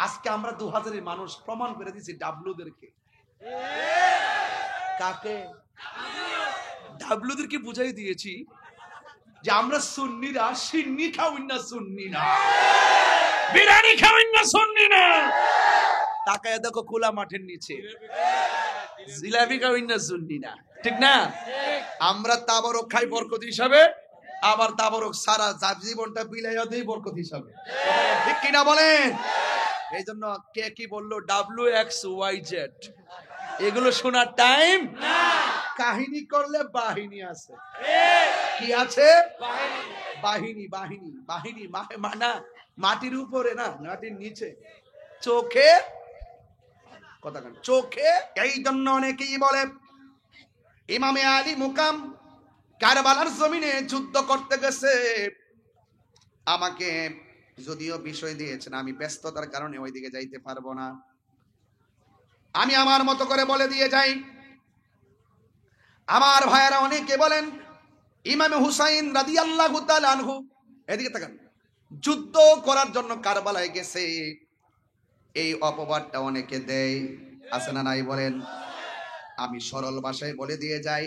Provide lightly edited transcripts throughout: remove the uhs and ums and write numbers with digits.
আজকে আমরা 2000-এর মানুষ প্রমাণ করে দিচ্ছি ডাবলুদেরকে। কাকে? ডাবলুদেরকে বুঝাই দিয়েছি যে আমরা সুন্নিরা সিন্নি খাওয়াই না, সুন্নি না বিরিয়ানি খাওয়াই না, সুন্নি না। তাকায় দেখো খোলা মাঠের নিচে জিলাপি খাওয়াই না, সুন্নি না, ঠিক না? আমরা তাবরক খাই বরকত হিসাবে, আবার তাবরক সারা জীবনটা বিলাইয়া দেই বরকত হিসাবে, ঠিক কিনা বলেন? এই জন্য কে কি বললো WXYZ এগুলো শোনার টাইম না। কাহিনী করলে বাহিনী আছে। কি আছে? বাহিনী। বাহিনী বাহিনী না মাটির উপরে না, মাটির নিচে, চোখে কথা কেন, চোখে। এই জন্য অনেকেই বলে ইমামে আলী মুকাম কারবালার জমিনে যুদ্ধ করতে গেছে। আমাকে যদিও বিষয় দিয়েছেন, আমি ব্যস্ততার কারণে ওইদিকে যাইতে পারবো না, আমি আমার মতো করে বলে দিয়ে যাই। আমার ভাইয়েরা অনেকে বলেন ইমাম হুসাইন রাদিয়াল্লাহু তাআলা আনহু, এদিকে তাকান, যুদ্ধ করার জন্য কারবালায় গেছে। এই অপবাদটা অনেকে দেয়, আছে না নাই বলেন? আমি সরল ভাষায় বলে দিয়ে যাই,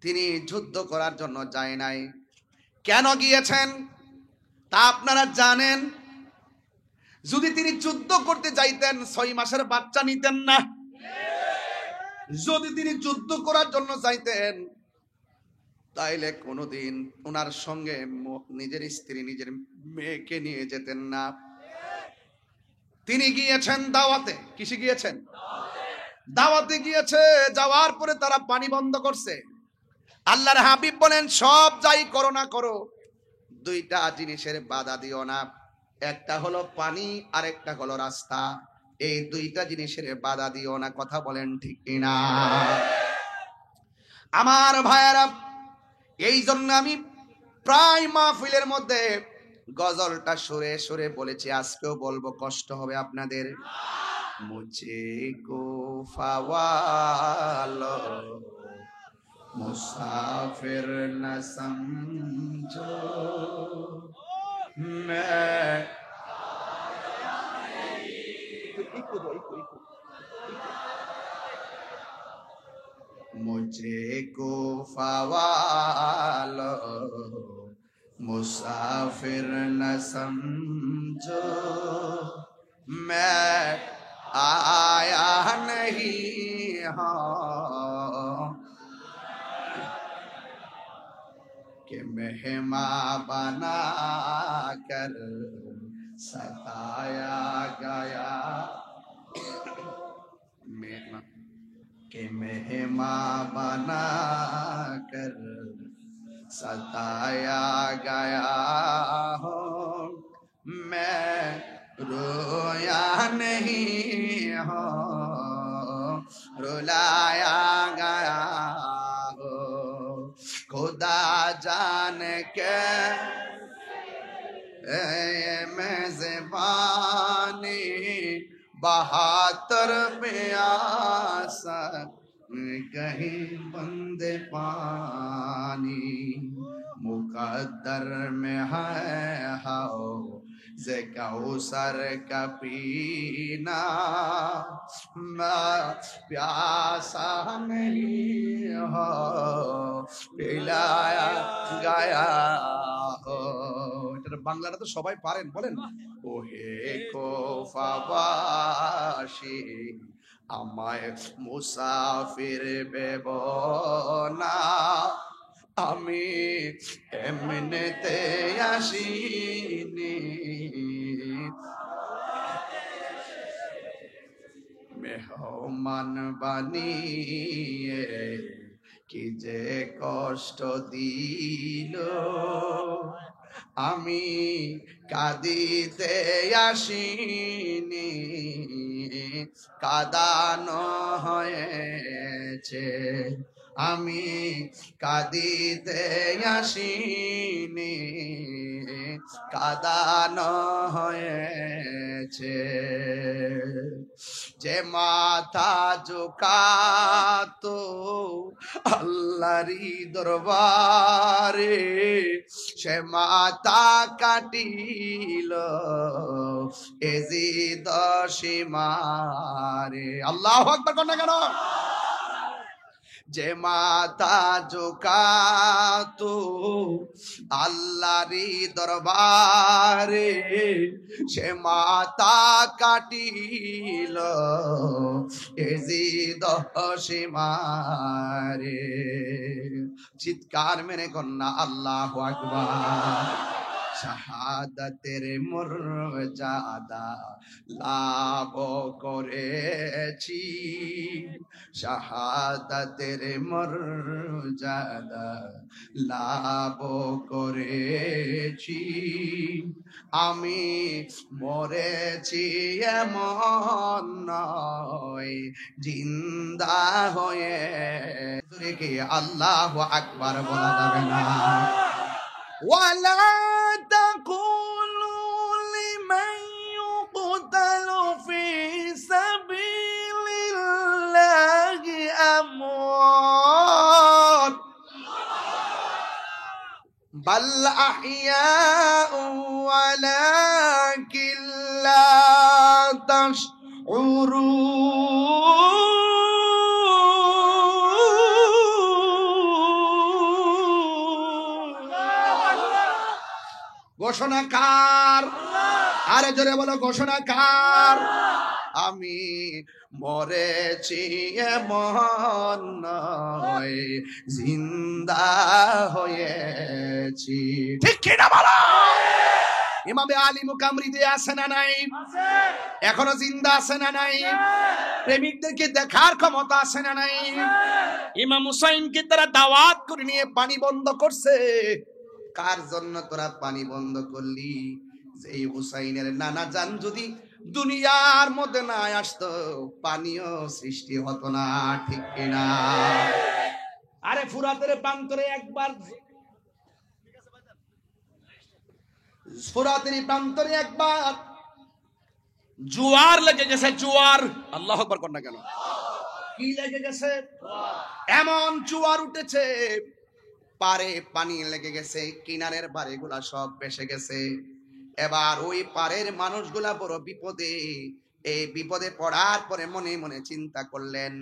তিনি যুদ্ধ করার জন্য যায় নাই। কেন গিয়েছেন তা আপনারা জানেন? যদি তিনি যুদ্ধ করতে যাইতেন 6 মাসের বাচ্চা নিতেন না। যদি তিনি যুদ্ধ করার জন্য যাইতেন তাইলে কোনোদিন ওনার সঙ্গে নিজের স্ত্রী, নিজের মেয়েকে নিয়ে যেতেন না। তিনি গিয়েছেন দাওয়াতে। কিসে গিয়েছেন? দাওয়াতে গিয়েছে। যাওয়ার পরে তারা পানি বন্ধ করছে। আল্লাহর হাবিব বলেন, সব যাই করো না করো, 2টা জিনিসের বাধা দিও না, একটা হলো পানি আর একটা হলো রাস্তা। এই 2টা জিনিসের বাধা দিও না। কথা বলেন ঠিক কিনা? আমার ভাইয়েরা, এই জন্য আমি প্রায় মাহফিলের মধ্যে গজলটা সুরে সুরে বলেছি, আজকেও বলবো, কষ্ট হবে আপনাদের। মুঝে কো ফাওয়ালো মুসাফির না সমঝো मैं मुझे को फवालो मुसाफिर न समझो मैं आया नहीं हूँ कि मेहमान बना कर सताया गया, कि मेहमान बना कर सताया गया हो, मैं रोया नहीं हो, रुलाया गया हो। खुदा जान के मेज़बानी 72 प्यासा कहीं बंदे पानी, मुकद्दर में है हाओ जे कौसर का पीना, मैं प्यासा नहीं हो पिलाया गया हो। এটা বাংলাটা তো সবাই পারেন, বলেন ওহে কোফাবাসী আমায় মুসাফির ভেব না, আমি এমনিতে আসিনি, মেহমান বানিয়ে কি যে কষ্ট দিল, আমি কাঁদিতে আসিনি, কাঁদানো হয়েছে আমি কাঁদিতে আসিনি, কাঁদানো হয়েছে। যে মাথা ঝুঁকাতো আল্লাহরি দরবারে, সে মাথা কাটিল এজিদ সীমারে। আল্লাহু আকবার কোন না কেন? যে মাথা ঝুঁকাতো আল্লাহরি দরবারে, সে মাথা কাটিল এজিদ সীমারে। চিৎকার মেরে কন্যা আল্লাহু আকবার। শাহাদাতের মর্যাদা লাভ করেছি, শাহাদাতের মর্যাদা লাভ করেছি। আমি মরেছি এমন নয়, জিন্দা হয়ে। কি আল্লাহু আকবার বলা যাবে না? ولا تقولوا لمن يقتل في سبيل الله أموات بل أحياء ولكن لا تشعرون. ঘোষণাকার, আরে জোরে বলো ঘোষণাকার। আমি মরেছি এমন নয়, জিন্দা হয়েছি। ঠিক কি না বলো? ইমামে আলী মুকামরিদে আছে না নাই? এখনো জিন্দা আছে না নাই? প্রেমিকদেরকে দেখার ক্ষমতা আছে না নাই? ইমাম হুসাইনকে তারা দাওয়াত করে নিয়ে পানি বন্ধ করছে। কার জন্য তোরা পানি বন্ধ করলি? যে হুসাইনের নানা জান যদি দুনিয়ার মধ্যে না আসতো, পানিও সৃষ্টি হতো না। ঠিক কিনা? আরে ফুরাতের প্রান্তরে একবার, ফুরাতের প্রান্তরে একবার জোয়ার লেগে গেছে। জোয়ার, আল্লাহু আকবার কর না কেন? কি লেগে গেছে? এমন জোয়ার উঠেছে, পারে পানি লেগে গেছে, কিনারের বাড়িগুলা সব ভেসে গেছে। এবার ওই পারের মানুষগুলা বড় বিপদে। এই বিপদে পড়ার পরে মনে মনে চিন্তা করলেন,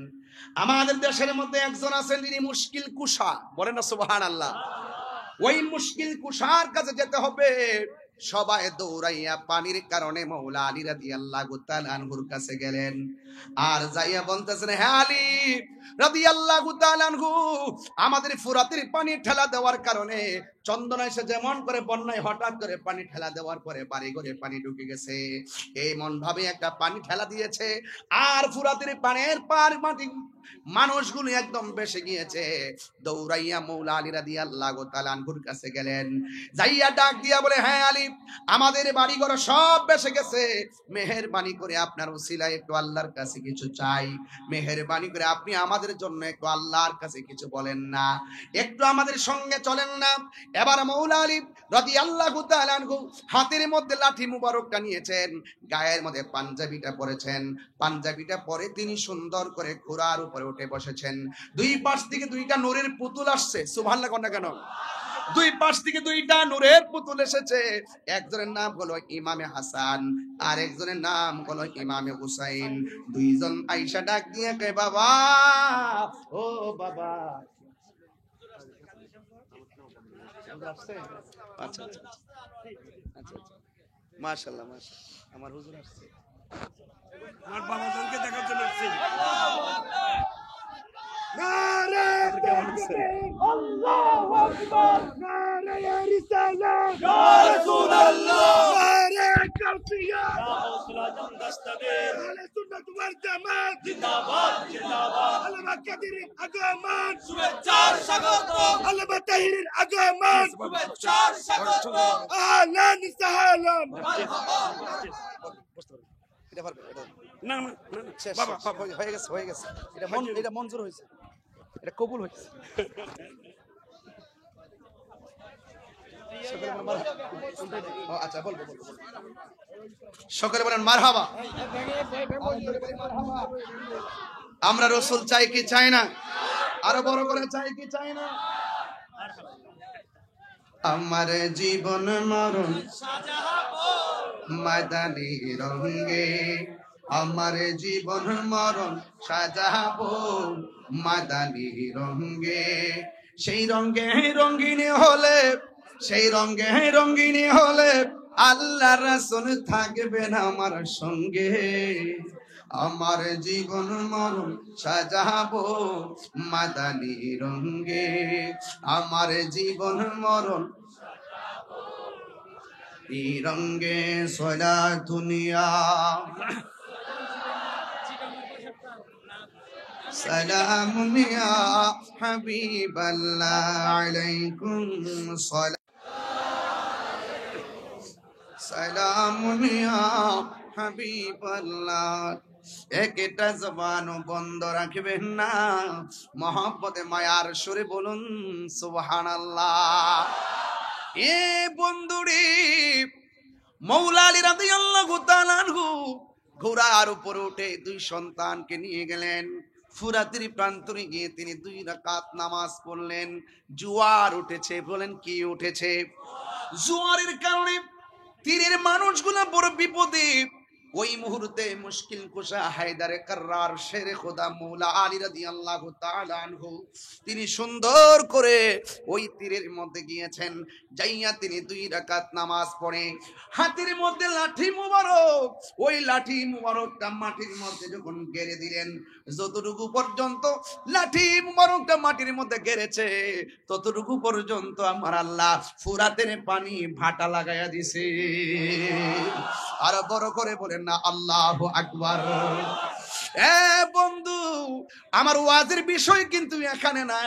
আমাদের দেশের মধ্যে একজন আছেন, তিনি মুশকিল কুশা। বলেন না সুবহানাল্লাহ। ওই মুশকিল কুশার কাছে যেতে হবে। সবাই দৌড়াইয়া পানির কারণে মৌলা আলী রাদিয়াল্লাহু তাআলা আনহুর কাছে গেলেন। আর যাইয়া বলতেছেন, হে আলী রাদিয়াল্লাহু তাআলা আনহু, আমাদের ফুরাতের পানি ঠেলা দেওয়ার কারণে চন্দনা এসে যেমন করে বন্যায় হঠাৎ করে পানি ঠেলা দেওয়ার পরে বাড়ি ঘরে পানি ঢুকে গেছে, এমন ভাবে একটা পানি ঠেলা দিয়েছে। আর ফুরাতের পানির পার মাটি মানুষগুলো একদম বেসে গিয়েছে। দৌড়াইয়া মৌলা আলী রাদিয়াল্লাহু তাআলা আনহুর কাছে গেলেন। যাইয়া ডাক দিয়া বলে, হ্যাঁ আলী, আমাদের বাড়ি ঘর সব বেসে গেছে, মেহেরবানি করে আপনার উসিলায় একটু আল্লাহর কাছে কিছু চাই। মেহেরবানি করে আপনি আমাদের জন্য একটু আল্লাহর কাছে কিছু বলেন না, একটু আমাদের সঙ্গে চলেন না। এবার মৌলা আলী রাদিয়াল্লাহু তাআলা আনহু হাতের মধ্যে লাঠি মুবারকটা নিয়েছেন, গায়ের মধ্যে পাঞ্জাবিটা পরেছেন। পাঞ্জাবিটা পরে তিনি সুন্দর করে ঘোড়ার উপরে উঠে বসেছেন। দুই পাশ থেকে দুইটা নূরের পুতুল আসছে। সুবহানাল্লাহ কর না কেন? দুই পাশ থেকে দুইটা নূরের পুতুল এসেছে। একজনের নাম হলো ইমামে হাসান, আর একজনের নাম হলো ইমামে হুসাইন। দুইজন আয়েশা ডাক দিয়ে কয়, বাবা, ও বাবা। আচ্ছা আচ্ছা আচ্ছা, মাশাআল্লাহ মাশাআল্লাহ, আমার হুজুর আসছে, আমার বাবাকে দেখার জন্য আসছে। নারে তাকবীর, আল্লাহু আকবার, নারে রিসালাত, ইয়া রাসূলুল্লাহ, নারে কাফিয়া, ইয়া হাওসলা জাম দস্তগীর, আহলে সুন্নাত ওয়াল জামাত জিন্দাবাদ জিন্দাবাদ, আলমা কাদিরের আগমন, শুভেচ্ছার স্বাগত, আলমা তাহিরের আগমন, শুভেচ্ছার স্বাগত, আহলান সাহলান। এটা পারবে? এটা না না বাবা, হয়ে গেছে, হয়ে গেছে। এটা মঞ্জুর হয়েছে। এটা কবুল হয়েছে। আচ্ছা বলবো। সকলে বলেন মারহাবা। আমরা রসুল চাই কি চাই না? আরো বড় করে চাই কি চাই না? আমার জীবন মরণ মাদানি রঙে, আমার জীবন মরণ সাজাবো মাদানি রঙে। সেই রঙে রঙিনী হলে, সেই রঙে রঙিনী হলে আল্লাহ রাসূল থাকবেন আমার সঙ্গে। আমার জীবন মরণ সাজাবো মাদানি রঙে, আমার জীবন মরণ রঙে সোনা দুনিয়া। সালামুন ইয়া হাবিবাল্লাহ আলাইকুম সালামুন ইয়া হাবিবাল্লাহ। একটা জবান বন্ধ রাখবেন না, মহব্বতে মায়ার সুরে বলুন সুবহানাল্লাহ। এ বন্ধুরে, মৌলা আলী রাদিয়াল্লাহু তাআলা আনহু ঘোড়ার উপরে উঠে দুই সন্তানকে নিয়ে গেলেন। ফুরাতের প্রান্তরে গিয়ে তিনি 2 রাকাত নামাজ পড়লেন। জোয়ার উঠেছে। বলেন কি উঠেছে? জোয়ারের কারণে তীরের মানুষগুলো বড় বিপদে। ওই মুহূর্তে মুশকিল কুশা হায়দারে কাররার শেরে খোদা মৌলা আলী রাদিয়াল্লাহু তাআলা আনহু তিনি সুন্দর করে ওই তীরের মধ্যে গিয়েছেন। যাইয়া তিনি 2 রাকাত নামাজ পড়ে হাতের মধ্যে লাঠি মুবারক, ওই লাঠি মুবারকটা মাটির মধ্যে যখন গেড়ে দিলেন, যতটুকু পর্যন্ত লাঠি মুবারকটা মাটির মধ্যে গেড়েছে ততটুকু পর্যন্ত আমার আল্লাহ ফুরাতের পানি ভাটা লাগাইয়া দিছে। আর বড় করে বলেন না আল্লাহু আকবার। এ বন্ধু, আমার ওয়াজের বিষয় কিন্তু এখানে না,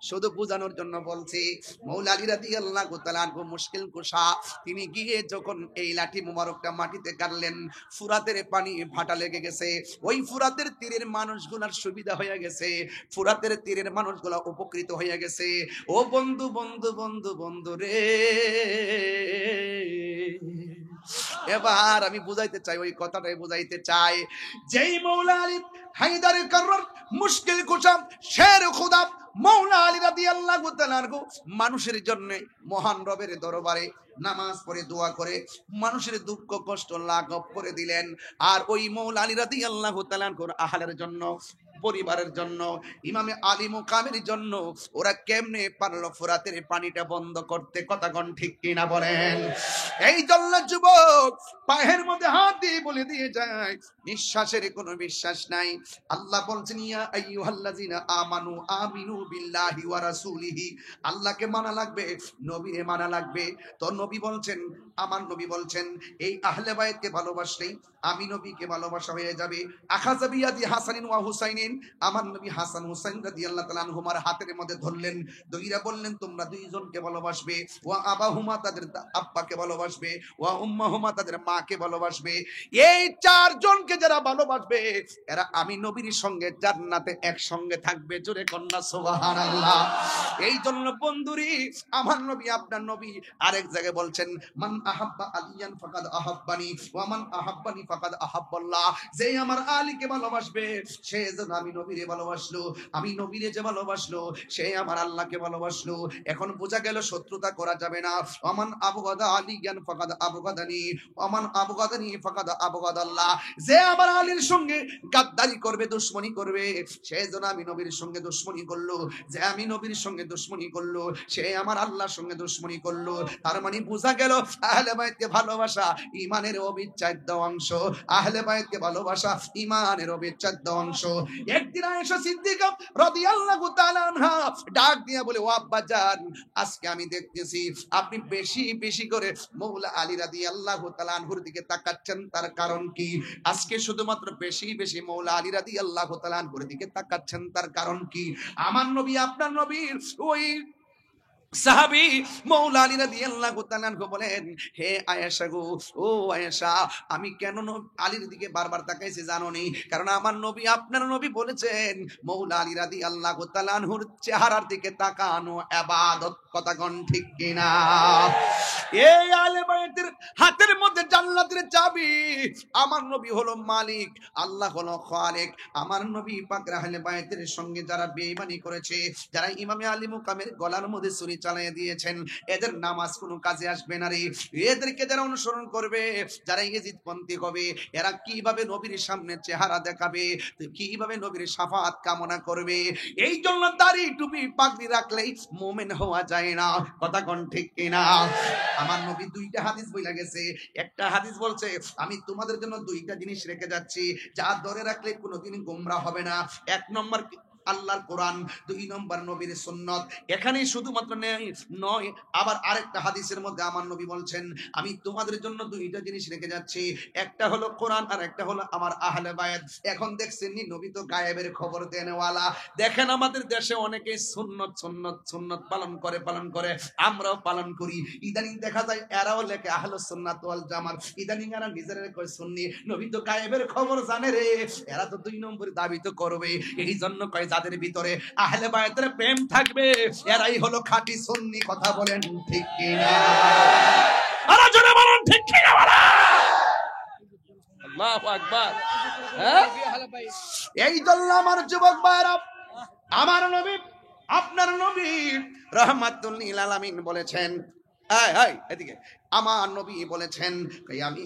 শুধু বোঝানোর জন্য বলছি। মৌলা আলী রাদিয়াল্লাহু তাআলা আনহু মুশকিল কুশা তিনি গিয়ে যখন এই লাঠি মুবারকটা মাটিতে গাড়লেন, ফুরাতের পানি ভাটা লেগে গেছে। ওই ফুরাতের তীরের মানুষগুলোর সুবিধা হয়ে গেছে, ফুরাতের তীরের মানুষগুলো উপকৃত হয়ে গেছে। ও বন্ধু বন্ধু বন্ধু বন্ধু রে, এবার আমি বুঝাইতে চাই, ওই কথাটাই বুঝাইতে চাই। যেই মৌলা আলী হায়দারে কাররার মুশকিল কুশা শের খোদা মৌলা আলী রাদিয়াল্লাহু তাআলা আনহু মানুষের জন্য মহান রবের দরবারে নামাজ পড়ে দোয়া করে মানুষের দুঃখ কষ্ট লাঘব করে দিলেন। আর ওই মৌলা আলী রাদিয়াল্লাহু তাআলা আনহুর আহলের জন্য, পরিবারের জন্য, ইমামে আলী মুকামের জন্য ওরা কেমনে পারলো ফুরাতের পানিটা বন্ধ করতে? কথাগণ ঠিক কিনা বলেন? এই জন্য যুবক পায়ের মধ্যে হাত দিয়ে বলে দিয়ে যায়, নিঃশ্বাসের কোনো বিশ্বাস নাই। আল্লাহ বলছেন ইয়া আইয়ুহাল্লাযিনা আমানু আমিনু বিল্লাহি ওয়া রাসূলিহি। আল্লাহকে মানা লাগবে, নবীরে মানা লাগবে। তো নবী বলছেন, আমার নবী বলছেন, এই আহলে বাইতকে ভালোবাসলেই আমি নবীকে ভালোবাসা হয়ে যাবে। আখাযা বিয়াদি হাসানিন ওয়া হুসাইনিন, আমার নবী হাসান হুসাইন রাদিয়াল্লাহু তাআলা আনহুমার হাতের মধ্যে ধরলেন, দইরা বললেন তোমরা দুইজনকে ভালোবাসবে। ওয়া আবাহুমা, তাদের আব্বাকে ভালোবাসবে। ওয়া উম্মাহুমা, তাদের মাকে ভালোবাসবে। এই 4 জনকে যারা ভালোবাসবে এরা আমি নবীর সঙ্গে জান্নাতে একসঙ্গে থাকবে। জোরে কন্যা সুবহানাল্লাহ। এই জন্য বন্ধুরি, আমার নবী আপনার নবী আরেক জায়গায় বলছেন, মান আহাব্বা আলিয়ান ফাকাদ আহাব্বানি ওয়া মান আহাব্বানি ফাকাদ আহাব্বাল্লাহ। যে আমার আলীকে ভালোবাসবে সে যেন আমি নবীরে ভালোবাসলো, আমি নবীরে যে ভালোবাসলো সে আমার আল্লাহকে ভালোবাসলো। এখন বোঝা গেল শত্রুতা করা যাবে না। ওমান আবগাদা আলিয়ান ফাকাদ আবগাদানি ওমান আবগাদানি ফাকাদ আবগাদাল্লাহ। যে আমার আলীর সঙ্গে গাদ্দারি করবে, দুশমনি করবে, সে যেন আমি নবীর সঙ্গে দুশমনি করলো। যে আমি নবীর সঙ্গে দুশমনি করলো সে আমার আল্লাহর সঙ্গে দুশমনি করলো। তার মানে বোঝা গেল আহলে বাইতকে ভালোবাসা ঈমানের অবিচ্ছেদ্য অংশ। আহলে বাইতকে ভালোবাসা ঈমানের অবিচ্ছেদ্য অংশ। একদিন আয়েশা সিদ্দিকা রাদিয়াল্লাহু তাআলা আনহা ডাক দিয়া বলে, ও আব্বাজান, আজকে আমি দেখতেছি আপনি বেশি বেশি করে মৌলা আলী রাদিয়াল্লাহু তাআলা আনহুর দিকে তাকাচ্ছেন, তার কারণ কি? আজকে শুধুমাত্র বেশি বেশি মৌলা আলী রাদিয়াল্লাহু তাআলা আনহুর দিকে তাকাচ্ছেন, তার কারণ কি? আমার নবী আপনার নবীর ওই সাহাবী মাওলা আলী রাদিয়াল্লাহু তাআলা আনহু বলেন, হে আয়েশা গো, ও আয়েশা, আমি কেন আলীর দিকে বারবার তাকাইছি জানো নি? কারণ আমার নবী, আপনার নবী বলেছেন মাওলা আলী রাদিয়াল্লাহু তাআলা আনহুর চেহারার দিকে তাকানো ইবাদত। কথা কোন ঠিক কিনা? এই আলে বাইতের হাতের মধ্যে জান্নাতের চাবি। আমার নবী হলো মালিক, আল্লাহ হলো খালিক। আমার নবী পাক আহলে বাইতের সঙ্গে যারা বেঈমানি করেছে, যারা ইমামে আলী মুকামের গলার মধ্যে ছুরি চালিয়ে দিয়েছেন, এদের নামাজ কোনো কাজে আসবে না রে। এদেরকে যারা অনুসরণ করবে, যারা ইজিদপন্থী হবে, এরা কিভাবে নবীর সামনে চেহারা দেখাবে, কিভাবে নবীর শাফাত কামনা করবে? এই জন্য দাড়ি টুপি পাগড়ি রাখলেই মুমিন হওয়া যায় না। কথা কোন ঠিক কিনা? আমার নবী দুইটা হাদিস বইলা গেছে। একটা হাদিস বলছে, আমি তোমাদের জন্য দুইটা জিনিস রেখে যাচ্ছি, যা ধরে রাখলে কোনোদিন গোমরা হবে না। এক নম্বর আল্লাহর কোরআন, দুই নম্বর নবীর সুন্নত। এখানেই শুধুমাত্র নয়, আবার আরেকটা হাদিসের মধ্যে আমার নবী বলছেন, আমি তোমাদের জন্য দুইটা জিনিস রেখে যাচ্ছি, একটা হলো কোরআন আর একটা হলো আমার আহলে বায়াত। এখন দেখছেন নি, নবী তো গায়েবের খবর দেনেওয়ালা। দেখেন আমাদের দেশে অনেকে সুন্নত সুন্নত সুন্নত পালন করে, আমরাও পালন করি। ইদানিং দেখা যায় এরাও লেখে আহলুস সুন্নাত ওয়াল জামাত। ইদানিং এরা নিজেরা কয় সুন্নি। নবী তো গায়েবের খবর জানে রে। এরা তো দুই নম্বর দাবি তো করবে। এই জন্য কয় যাদের ভিতরে আহলে বায়াতের প্রেম থাকবে, এরাই হলো খাঁটি সুন্নি। কথা বলেন ঠিক কিনা? আরে জোরে বলেন ঠিক কিনা বলা। আল্লাহু আকবার। হ্যাঁ, এই জন্য আমার যুবক ভাইরা, আমার নবী, আপনার নবী রাহমাতুল লিল আলামিন বলেছেন, এদিকে আমার নবী বলেছেন, আমি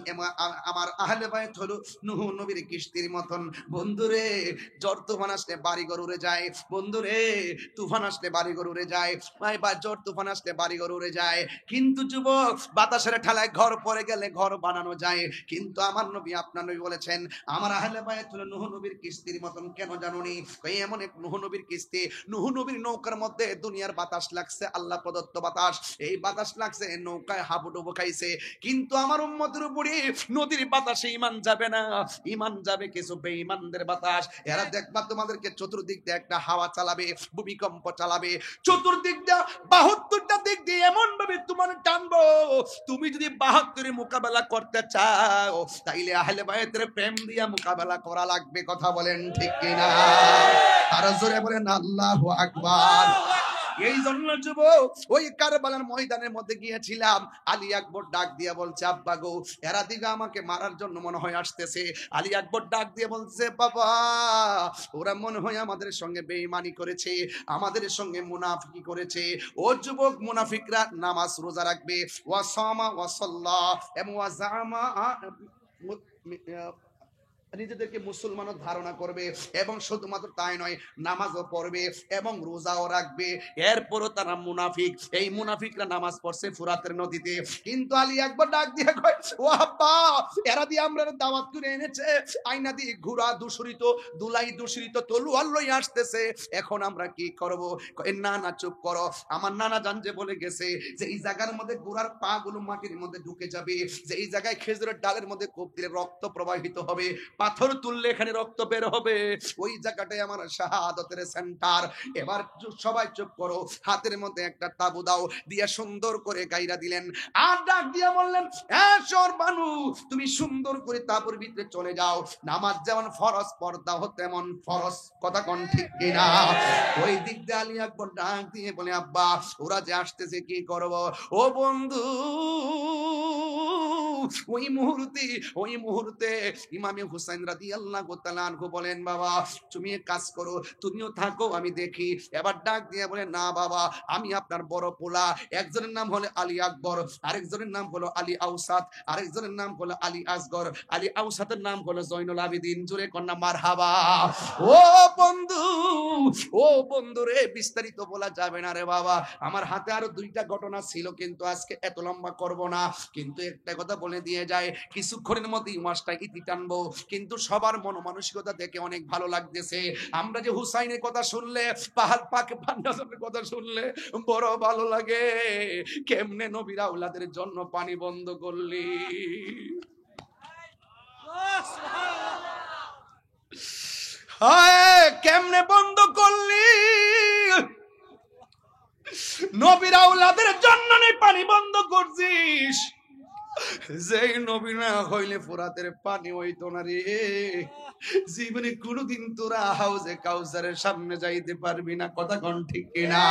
আমার আহলে বায়াত হলো নূহ নবীর কিস্তির মতন। বন্ধুরে, ঝড় তুফান আসলে বাড়িঘর উড়ে যায়। বন্ধুরে, তুফান আসলে বাড়িঘর উড়ে যায়। বা ঝড় তুফান আসলে বাড়িঘর উড়ে যায়, কিন্তু যুবক, বাতাসের ঠালায় ঘর পড়ে গেলে ঘর বানানো যায়। কিন্তু আমার নবী, আপনার নবী বলেছেন, আমার আহলে বায়াত হলো নূহ নবীর কিস্তির মতন। কেন জানুনি? এমন এক নূহ নবীর কিস্তি, নূহ নবীর নৌকার মধ্যে দুনিয়ার বাতাস লাগছে, আল্লাহ প্রদত্ত বাতাস। এই বাতাস লাগছে, নৌকায় হাবুডুবু খাইছে, কিন্তু আমার উম্মতের উপরে নদীর বাতাসে ইমান যাবে না, ইমান যাবে কিছু বেঈমানদের বাতাস। এরা দেখবা তোমাদেরকে চতুর্দিক দিয়ে একটা হাওয়া চালাবে, ভূমিকম্প চালাবে, চতুর্দিক দিয়ে 72টা দিক দিয়ে এমন ভাবে তোমার টানবো, তুমি যদি 72 মোকাবেলা করতে চাও, তাইলে আহলে বায়াতের প্রেম দিয়া মোকাবেলা করা লাগবে। কথা বলেন ঠিক কিনা? আর জোরে বলেন আল্লাহু আকবার। এই জন্য যুবক, ওই কারবালার ময়দানের মধ্যে গিয়েছিলাম, আলী আকবর ডাক দিয়ে বলছে, আব্বা গো, এরা দিকে আমাকে মারার জন্য মনে হয় আসতেছে। আলী আকবর ডাক দিয়ে বলছে, বাবা, ওরা মনে হয় আমাদের সঙ্গে বেঈমানি করেছে, আমাদের সঙ্গে মুনাফিকি করেছে। ও যুবক, মুনাফিকরা নামাজ রোজা রাখবে, ওয়া সামা ওয়া সাল্লা এবং ওয়া জামা, নিজেদেরকে মুসলমানও ধারণা করবে, এবং শুধুমাত্র তাই নয়, নামাজও পড়বে এবং রোজাও রাখবে। এরপরও তারা মুনাফিক। এই মুনাফিকরা নামাজ পড়ছে ফুরাতের নদীতে। কিন্তু আলী একবার ডাক দিয়ে কয়, ও আব্বা, এরা দিয়ে আমরা দাওয়াত করে এনেছে, আয়না দিয়ে ঘোড়া দূষিত, দুলাই দূষিত, তলোয়ার লই আসতেছে, এখন আমরা কি করব? না না, চুপ করো। আমার নানা জান যে বলে গেছে যে এই জায়গার মধ্যে ঘোড়ার পা গুলো মাটির মধ্যে ঢুকে যাবে, যে এই জায়গায় খেজুরের ডালের মধ্যে কোপ দিলে রক্ত প্রবাহিত হবে, পাথর তুললে এখানে রক্ত বের হবে, ওই জায়গাটাই আমার শাহাদাতের সেন্টার। এবার সবাই চুপ করো, হাতের মধ্যে একটা তাবু দাও, দিয়ে সুন্দর করে গাইরা দিলেন। আর ডাক দিয়ে বললেন, এসর বানু, তুমি সুন্দর করে তাবুর ভিতরে চলে যাও, নামাজ যেমন ফরজ পর্দা তেমন ফরজ। কথা কোন ঠিক কিনা? ওই দিক দিয়ে আলী আকবর ডাক দিয়ে বলে, আব্বা, ওরা যে আসতেছে, কি করব? ও বন্ধু, ওই মুহূর্তে ইমামে হুসাইন রাদিয়াল্লাহু তাআলা আনহু বলেন, বাবা, তুমি এক কাজ করো, তুমিও থাকো, আমি দেখি। এবার ডাক দিয়ে বলে, না বাবা, আমি আপনার বড় পোলা। একজনের নাম হলো আলী আকবর, আরেকজনের নাম হলো আলী আউসাদ, আরেকজনের নাম হলো আলী আসগর। আলী আউসাদের নাম হলো জয়নুল আবেদিন। জোরে কন্যা মারহাবা। ও বন্ধু, ও বন্ধু রে, বিস্তারিত বলা যাবে না রে বাবা, আমার হাতে আরো দুইটা ঘটনা ছিল, কিন্তু আজকে এত লম্বা করব না। কিন্তু একটা কথা বলে দিয়ে যায়, কিছুক্ষণের মধ্যেই মাসটা ইতি টানবো। কিন্তু সবার মন মানসিকতা দেখে অনেক ভালো লাগতেছে। আমরা যে হুসাইনের কথা শুনলে, পাহাড় পাকে পান্ডাসনের কথা শুনলে বড় ভালো লাগে। কেমনে নবীর আওলাদের জন্য পানি বন্ধ করলি, কেমনে বন্ধ করলি? নবীর আওলাদের জন্য পানি বন্ধ করছিস, যেই নবী না হইলে ফোরাতের পানি হইতো না রে। জীবনে কোনোদিন তোরা হাউজে কাউসারের সামনে যাইতে পারবি না। কথা কোন ঠিক কিনা?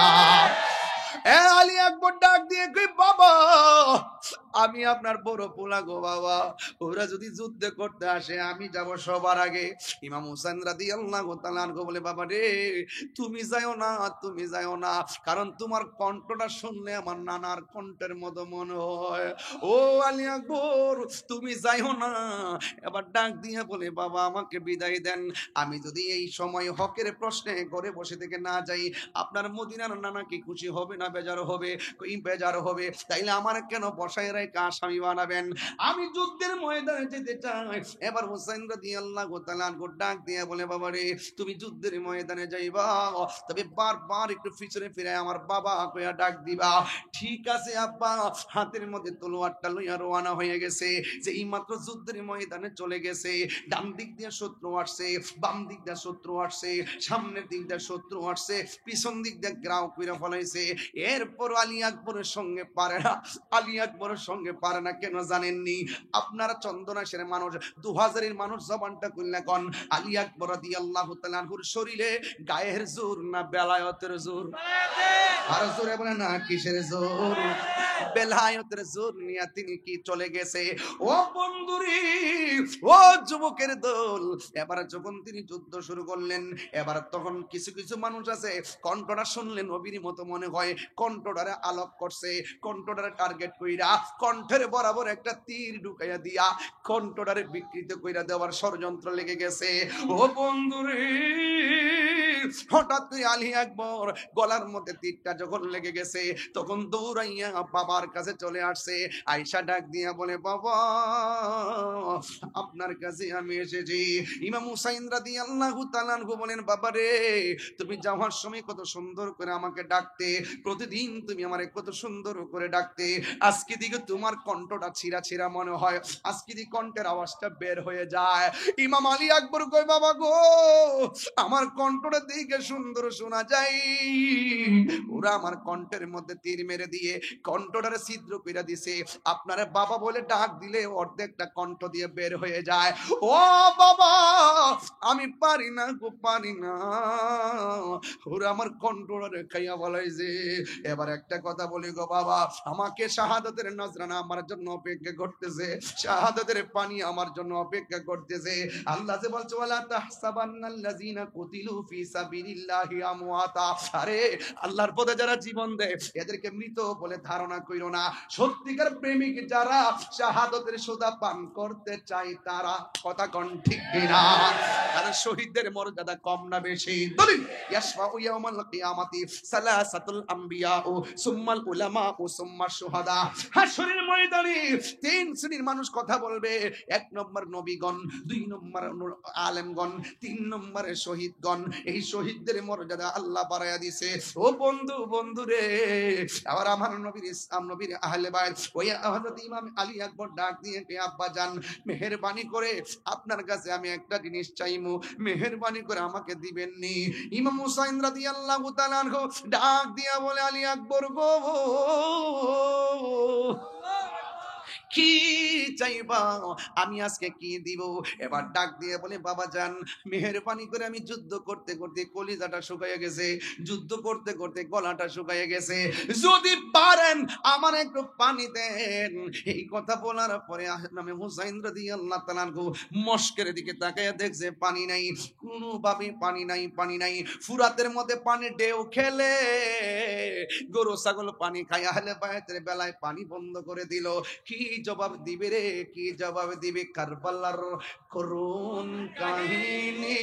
আলী আকবর ডাক দিয়ে কই, বাবা আমি আপনার বড় পোলা গো বাবা, ওরা যদি যুদ্ধ করতে আসে আমি যাব সবার আগে। ইমাম হুসাইন রাদিয়াল্লাহু তাআলা আনহু বলে, বাবা রে তুমি যাও না, তুমি যাও না, কারণ তোমার কণ্ঠটা শুনলে আমার নানার কণ্ঠের মতো মনে হয়। ও আলী আকবর তুমি যাইও না। এবার ডাক দিয়ে বলে, বাবা আমাকে বিদায় দেন, আমি যদি এই সময় হকের প্রশ্নে ঘরে বসে থেকে না যাই, আপনার মদিনার নানা কি খুশি হবে না বেজার হবে? কই বেজার হবে, তাইলে আমার কেন বসায় রেখে আসামি বানাবেন? আমি যুদ্ধের ময়দানে যেতে চাই। এবার হুসাইন রাদিয়াল্লাহু তাআলা আনহু ডাক দিয়ে বলে, বাবা রে তুমি যুদ্ধের ময়দানে যাইবা, তবে বারবার একটু পিছনে ফিরে আমার বাবা কইয়া ডাক দিবা। ঠিক আছে আব্বা। হাতের মধ্যে তলোয়ারটা লইয়া রওনা হয়ে গেছে। যে এই মাত্র যুদ্ধের ময়দানে চলে গেছে, ডান দিক দিয়ে শত্রু আসছে, বাম দিক দিয়ে শত্রু আসছে, সামনের দিক দিয়ে শত্রু আসছে, পিছন দিক দিয়ে গ্রাউ কইরা ফলাইছে। এরপর আলী আকবরের সঙ্গে পারে না। আলী আকবরের সঙ্গে পারে না কেন জানেননি? আপনারা চন্দনাশের মানুষ, 2000-এর মানুষ জবানটা কইলা কোন আলী আকবর রাদিয়াল্লাহু তাআলা আনহুর শরীরে গায়ের জোর না বেলায়েতের জোর? আর জোরে বলে না কিসের জোর? বেলায়েতের জোর নিয়ে তিনি কি চলে গেছে। ও বন্ধুরি, ও যুবকের দল, এবার যখন তিনি যুদ্ধ শুরু করলেন, এবার তখন কিছু কিছু মানুষ আছে কণ্ঠটা শুনলে নবীর মতো মনে হয়, কণ্ঠটারে আলোক করছে, কণ্ঠটারে টার্গেট কইরা কণ্ঠের বরাবর একটা তীর ঢুকাইয়া দিয়া কণ্ঠটারে বিকৃত কইরা দেওয়ার ষড়যন্ত্র লেগে গেছে। ও বন্ধুরে, হঠাৎ করে আলী আকবর গলার মধ্যে তীরটা যখন লেগে গেছে, তখন দৌড়াইয়া বাবার কাছে চলে আসছে। আয়েশা ডাক দিয়া বলে, বাবা আপনার কাছে আমি এসেছি। ইমাম হুসাইন রাদিয়াল্লাহু তাআলা আনহু বলেন, বাবা রে তুমি যাওয়ার সময় কত সুন্দর করে আমাকে ডাকতে, প্রতিদিন তুমি আমারে কত সুন্দর করে ডাকতে, আজকে দিকে তোমার কণ্ঠটা ছিঁড়া ছিঁড়া মনে হয়, আজকে দিকে কণ্ঠের আওয়াজটা বের হয়ে যায়। ইমাম আলী আকবর কয়, বাবা গো আমার কণ্ঠটা দিকে সুন্দর শোনা যায়, ওরা আমার কণ্ঠের মধ্যে তীর মেরে দিয়ে কণ্ঠটারে ছিদ্র কইরা দিছে, আপনারা বাবা বলে ডাক দিলে অর্ধেকটা কণ্ঠ দিয়ে বের হয়ে যায়। ও বাবা আমি পারি না গো, পারি না, ওরা আমার কণ্ঠটারে খাইয়া বলাইছে। এবার একটা কথা বলি গো বাবা, আমাকে শাহাদাতের নজরানা আমার জন্য অপেক্ষা করতেছে, শাহাদাতের পানি আমার জন্য অপেক্ষা করতেছে। আল্লাহ যে বলছে, ওয়ালা তাহসাবান্নাল্লাযিনা কুতিলু ফি সাবিলিল্লাহি আমওয়াতা, আরে আল্লাহর পথে যারা জীবন দেয় এদেরকে মৃত বলে ধারণা কইরো না। সত্যিকার প্রেমিক যারা শাহাদাতের সুধা পান করতে চায় তারা। কথা কোন ঠিক কিনা? কারণ শহীদদের মর্যাদা কম না বেশি? দলিল ইয়াশফাউ ইয়াউমাল কিয়ামাতি সালাসাতুল আম্বিয়া ও সুম্মাল উলামা ও সুম্মাশ শুহাদা। হাশরের ময়দানে তিন শ্রেণীর মানুষ কথা বলবে। এক নম্বর নবীগণ, দুই নম্বর আলেমগণ, তিন নম্বরে শহীদগণ। এই শহীদদের মর্যাদা আল্লাহ বাড়ায়া দিয়েছে। ও বন্ধু, বন্ধু রে, আবার আমার নবীর ইসলাম নবীর আহলে বাইত ওই হযরত ইমাম আলী আকবর ডাক দিয়ে কে, আব্বা জান মেহেরবানি করে আপনার কাছে আমি একটা জিনিস চাইমু, মেহেরবানি করে আমাকে দিবেন নি? ইমাম হুসাইন রাদিয়াল্লাহু তাআলা আনহু ডাক দিয়া বলে, আলী আকবর গো কি চাইবা, আমি আজকে কি দিব? এবার ডাক দিয়ে বলে, বাবা জান মেহেরবানি করে, আমি যুদ্ধ করতে করতে কলিজাটা শুকাইয়া গেছে, যুদ্ধ করতে করতে গলাটা শুকাইয়া গেছে, যদি পারেন আমার একটু পানি দেন। এই কথা বলার পরে আমি হুসাইন রাদিয়াল্লাহু তাআলা আনহু মস্কের দিকে তাকাইয়া দেখছে পানি নাই, কোনোভাবে পানি নাই, পানি নাই। ফুরাতের মধ্যে পানি ঢেউ খেলে গরু ছাগল পানি খায়, আহলে বাইতের বেলায় পানি বন্ধ করে দিল। কি জবাব দিবে রে, কি জবাব দিবে? কারবালার করুণ কাহিনী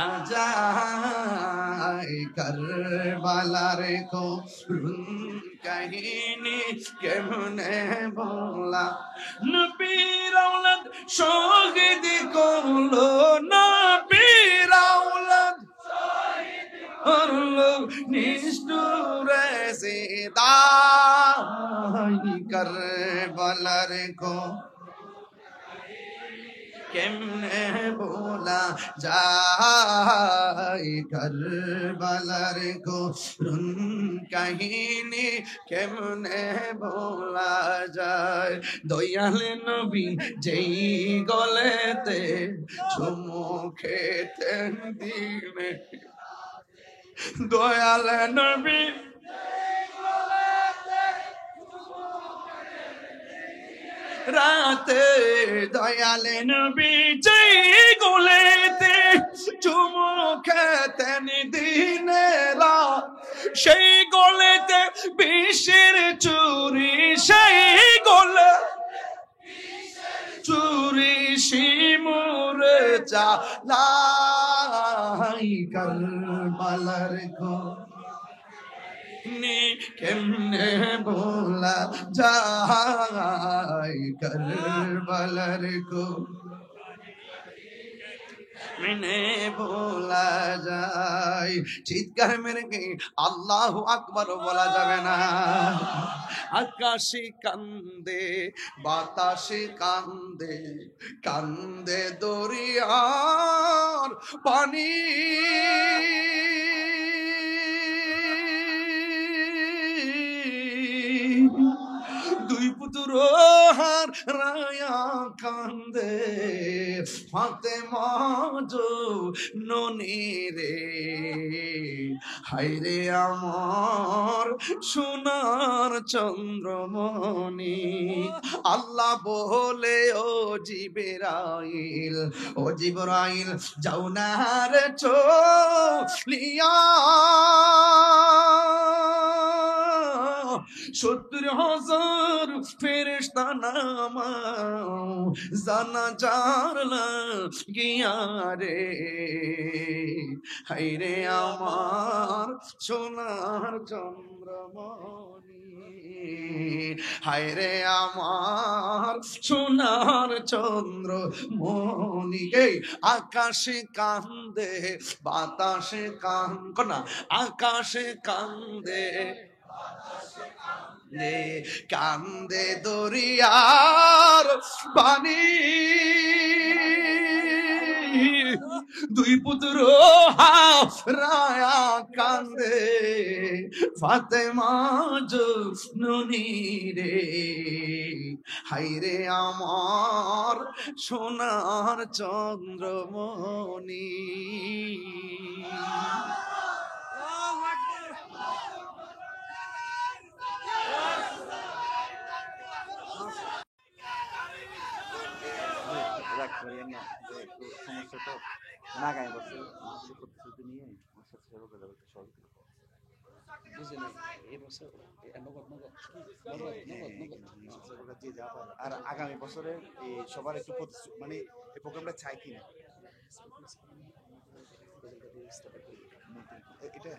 আজাই, কারবালার করুণ কাহিনী কেমনে বলা, নবীর আওলাদ শহীদ করলো, নবীর আওলাদ নিষ্ঠুরে সিদাই, কারবালার কো কেমনে ভোলা যায় কারবালার করুণ কাহিনী, কেমনে ভোলা যায়। দয়াল নবী যেই গলেতে চুমু খেতেন দিনে, দয়াল নবী রাতে, দয়াল নবী যেই গলেতে চুমু খেতেন দিনে রাত, সেই গলেতে বিষের চুরি, সেই গলে চুরি শিমুরে চালাই কারবালার নি, কেমনে ভোলা যায় কারবালার মিনে ভোলা যায়। চিৎকার মেরে গে আল্লাহু আকবার বলা যাবে না। আকাশে কান্দে বাতাসে কান্দে, কান্দে দরিয়ার পানি, দুই পুত্র হার রায়া কান্দে, ফাতেমা জননী রে, হায়রে আমার সোনার চন্দ্রমণি। আল্লাহ বলে ও জিবরাইল, ও জিবরাইল যাও না রে চলিয়া, 70,000 ফেরেশতা নামাও জানাজার লাগিয়া রে, হায়রে আমার সোনার চন্দ্রমণি, হায়রে আমার সোনার চন্দ্রমণি। এই আকাশে কান্দে বাতাসে কান্দে, আকাশে কান্দে কান্দে দরিয়ার পানি, দুই পুত্র হারায়া কান্দে, ফাতেমা জননী রে, হায়রে আমার সোনার চন্দ্রমণি। সমস্যা তো আগামী বছর প্রতিশ্রুতি নিয়ে আর আগামী বছরে সবার একটু মানে এই প্রোগ্রামটা চাই কিনা এটা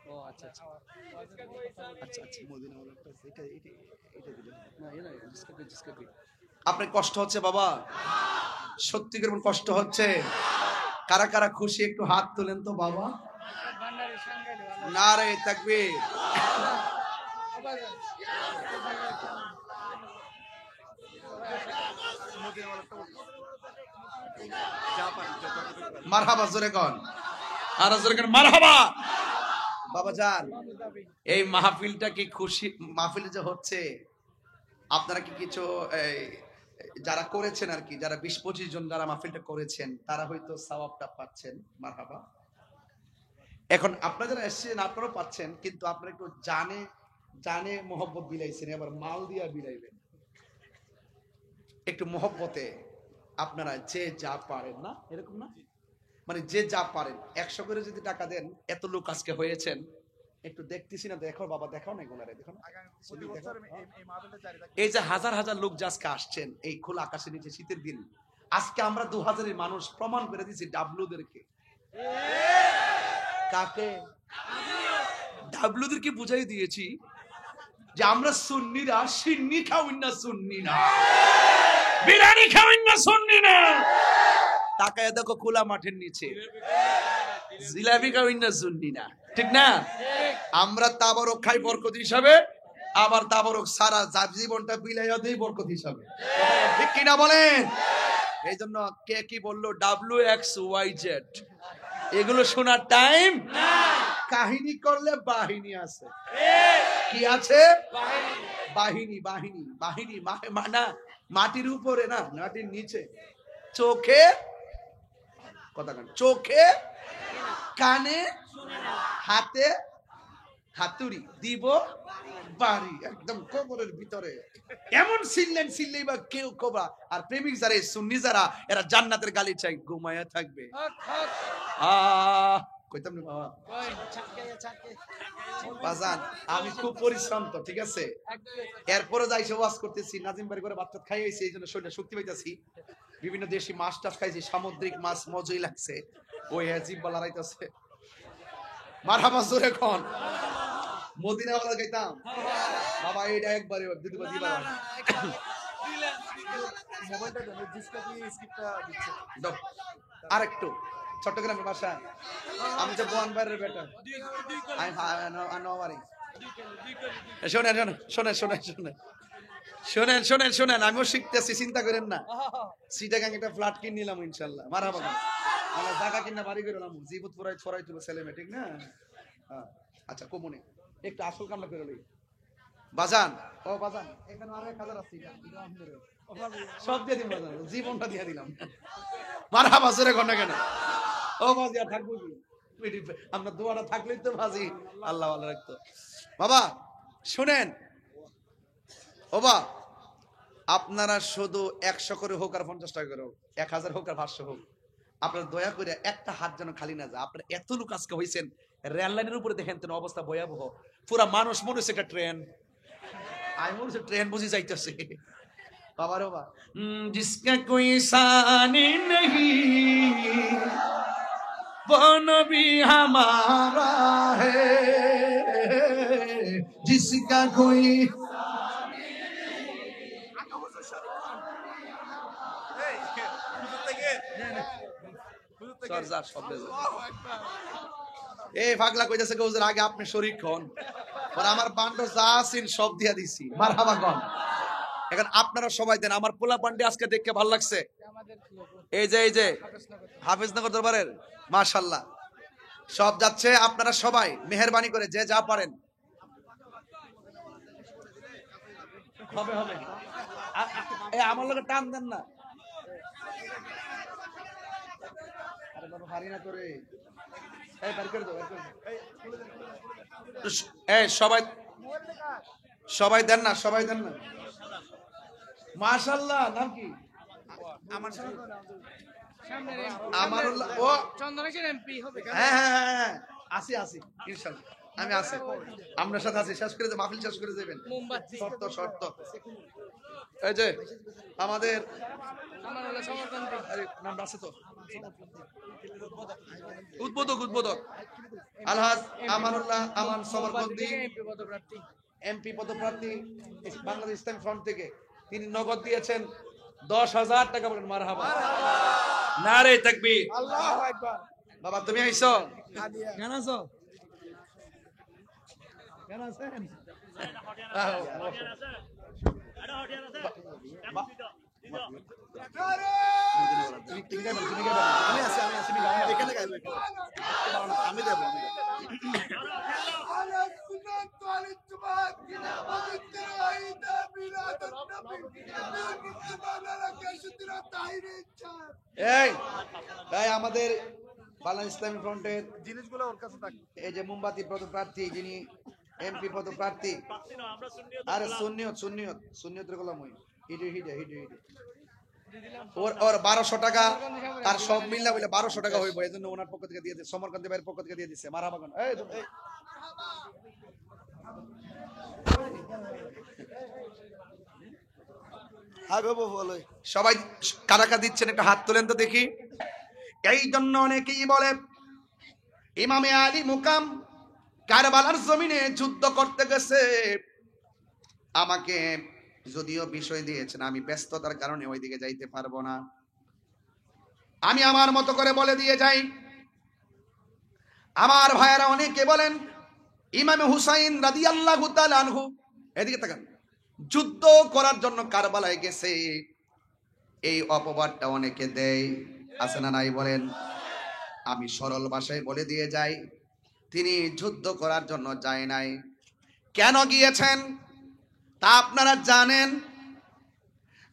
ও আচ্ছা আচ্ছা আচ্ছা আচ্ছা মদিনা এটা এটা এটা দিলেন না আপনার কষ্ট হচ্ছে বাবা? সত্যি করে কষ্ট হচ্ছে? কারা কারা খুশি একটু হাত তোলেন তো বাবা। নারে তাকবীর। মারহাবা জোরে কোন, আর জোরে কোন মারহাবা। বাবা জান এই মাহফিলটা কি খুশি মাহফিল যে হচ্ছে, আপনারা কি কিছু যারা করেছেন আর কি, যারা 20-25 জন যারা মাহফিলটা করেছেন তারা হয়তো সওয়াবটা পাচ্ছেন, মারহাবা। এখন আপনারা যারা এসেছেন আপনারাও পাচ্ছেন, কিন্তু আপনারা একটু জানে জানে মোহব্বত বিলাইছেন, এবার মাল দিয়া বিলাইবেন একটু মোহব্বতে। আপনারা যে যা পারেন না, এরকম না, মানে যে যা পারেন 100 করে যদি টাকা দেন, এত লোক আজকে হয়েছেন, একটু দেখতেছি না, দেখো বাবা, দেখাও না এগুলারে, দেখো না। এই যে হাজার হাজার লোক যে আজকে আসছেন এই খোলা আকাশের নিচে শীতের দিন, আজকে আমরা 2000-এর মানুষ প্রমাণ করে দিয়েছি ডাব্লুদেরকে। কাকে? ডাব্লুদেরকে বুঝাই দিয়েছি যে আমরা সুন্নিরা সিন্নি খাওয়াই না, সুন্নি না বিরিয়ানি খাওয়াই না, সুন্নি না। তাকায় দেখো খোলা মাঠের নিচে জিলাপি খাওয়াই না, সুন্নি না, ঠিক না? আমরা তাবারক খাই বরকত হিসাবে, আবার তাবরক সারা জীবনটা বিলাইয়া দেই বরকত হিসাবে, ঠিক কিনা বলেন? এই জন্য কে কি বললো WXYZ এগুলো শোনার টাইম কাহিনী করলে বাহিনী আছে। কি আছে? বাহিনী বাহিনী বাহিনী না, মাটির উপরে না, মাটির নিচে। চোখে কথা কান, চোখে কানে হাতে হাতুড়ি দিব বাড়ি, একদম কোমরের ভিতরে এমন সিললেই বা কেউ কোবা। আর প্রেমিক যারা সুন্নি যারা এরা জান্নাতের গালি চাই, ঘুমায়া থাকবে। কইতাম না বাবা বাজান, আমি খুব পরিশ্রম তো, ঠিক আছে। এরপরে যাইছে ওয়াজ করতেছি, নাজিম বাড়ি করে বাচ্চা খাইয়েছি, এই জন্য শরীরে শক্তি পাইতেছি। বিভিন্ন দেশি মাছ টাছ খাইছি, সামুদ্রিক মাছ মজই লাগছে, ওই জিব্বা লড়াইতেছে। মারহাবা জোরে কোন মদিনা ওয়ালা গাইতাম বাবা, এইটা একবারে দুবার দিবা। মোবাইলটা দেন, ডিসপ্লে দিয়ে স্ক্রিপ্টটা দিচ্ছে। দাও আরেকটু। চট্টগ্রামের ভাষা, আমি যে বোয়ান বাইরের বেটা, শোনেন শোনেন শোনেন শোনেন শোনেন শোনেন শোনেন, আমিও শিখতেছি, চিন্তা করেন না। সিটাগাং একটা ফ্ল্যাট কিনে নিলাম ইনশাল্লাহ, মারহাবা। আমরা জায়গা কিনা বাড়ি করে নিলাম, জীবত ফরাই তুলো ছেলে মেয়ে, ঠিক না? আচ্ছা কমনে একটু আসল কামলা করে লই বাজান। ও বাজান, এখানে আরো 1000 আছে, সব দিয়ে দিলাম বাজান, জীবনটা দিয়ে দিলাম। মারহাবা জোরে কোন না কেন? ও বাজি আর থাকবো কি, আমরা দোয়াটা থাকলেই তো বাজি আল্লাহ ভালো রাখতো। বাবা শুনেন, ও বা আপনারা শুধু 100 করে হোক আর 50 টাকা করে হোক, 1000 হোক আর 500 হোক, আপনারা দয়া করে একটা হাত যেন খালি না যায়। আপনারা এত লোক আজকে হয়েছেন, রেল লাইনের উপরে দেখেন তো অবস্থা ভয়াবহ, পুরা মানুষ মনে হচ্ছে একটা ট্রেন। আমি মনে হচ্ছে ট্রেন বুঝি যাইতেছে। বাবা রে বাবা, জিসকা কোই সানি নেহি वो नबी हमारा है, जिसका कोई এই পাগলা কইতাছে হুজুর আগে আপনি শরীক হন, আর আমার বান্ডো যা আছেন সব দিয়া দিছি, মারহাবা কোন। এখন আপনারা সবাই দেন, আমার পোলা পান্ডে আজকে দেখে ভালো লাগছে। এই যে হাফিজনগর দরবারের মাশাআল্লাহ সব যাচ্ছে, আপনারা সবাই মেহেরবানি করে যে যা পারেন। হবে হবে, আমার লোকে টান দেন না। আরে বাবা হারি না করে, এই বের করে দাও, এই সবাই দেন না, সবাই দেন না। মাশাআল্লাহ, নাম কি? আমার আমারুল্লাহ। ও চন্দনেশ্বর এমপি হবে। হ্যাঁ হ্যাঁ হ্যাঁ, আসি ইনশাআল্লাহ, আমি আসি, আপনার সাথে আসি। শেষ করে যে মাহফিল শেষ করে যাবেন, শর্ত। এই যে আমাদের নাম আছে তো, উদ্বোধক আলহাজ আমানুল্লাহ আমান সমরবন্দি, এমপি পদপ্রার্থী বাংলাদেশ ইসলামী ফ্রন্ট থেকে। তিনি নগদ দিয়েছেন 10,000 টাকা। বলেন মারহাবা, নারে তাকবীর, আল্লাহু আকবার। বাবা তুমি আইছো, কেন আছো? কেন আছেন? আমি দেব। আমাদের বাংলাদেশ ইসলামী ফ্রন্টের জিনিসগুলো ওর কাছে থাকে। এই যে মোমবাতি পদপ্রার্থী, যিনি এমপি পদপ্রার্থী, আরে সুন্নিয়তের গোলাম হই, হিডে ওর 1200 টাকা, তার সব মিললা বলে 1200 টাকা হইব। এই জন্য ওনার পক্ষ থেকে দিয়ে দিচ্ছে, সমরকান্তি ভাইয়ের পক্ষ থেকে দিয়ে দিচ্ছে। মারহাবা কোন। সবাই কারাকা দিচ্ছেন, একটা হাত তোলেন তো দেখি। এই জন্য অনেকেই বলে ইমামে আলী মুকাম কারবালার জমিনে যুদ্ধ করতে গেছে, আমাকে যদিও বিষয় দিয়েছেন, আমি ব্যস্ততার কারণে ওইদিকে যাইতে পারবো না, আমি আমার মতো করে বলে দিয়ে যাই। আমার ভাইয়েরা অনেকে বলেন ইমাম হুসাইন রাদিয়াল্লাহু তাআলা আনহু এদিকে তাকান, যুদ্ধ করার জন্য কারবালায় গেছে, এই অপবাদটা অনেকে দেয়, আছে না নাই বলেন? আমি সরল ভাষায় বলে দিয়ে যাই, তিনি যুদ্ধ করার জন্য যায় নাই। কেন গিয়েছেন তা আপনারা জানেন?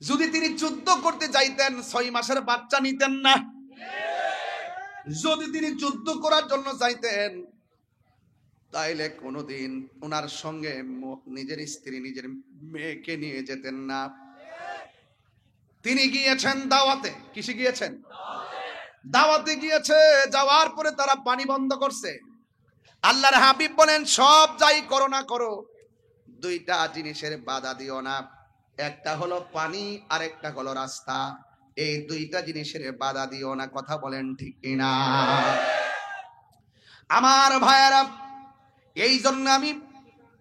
যদি তিনি যুদ্ধ করতে যাইতেন 6 মাসের বাচ্চা নিতেন না। যদি তিনি যুদ্ধ করার জন্য যাইতেন তাইলে কোনোদিন ওনার সঙ্গে নিজের স্ত্রী নিজের মেয়েকে নিয়ে যেতেন না। তিনি গিয়েছেন দাওয়াতে। কিসে গিয়েছেন? দাওয়াতে গিয়েছে। যাওয়ার পরে তারা পানি বন্ধ করছে। আল্লাহর হাবিব বলেন, সব যাই করো না করো, 2টা জিনিসের বাধা দিও না। একটা হলো পানি, আর একটা হলো রাস্তা। এই 2টা জিনিসের বাধা দিও না। কথা বলেন ঠিক কিনা? আমার ভাইয়েরা, এই জন্য আমি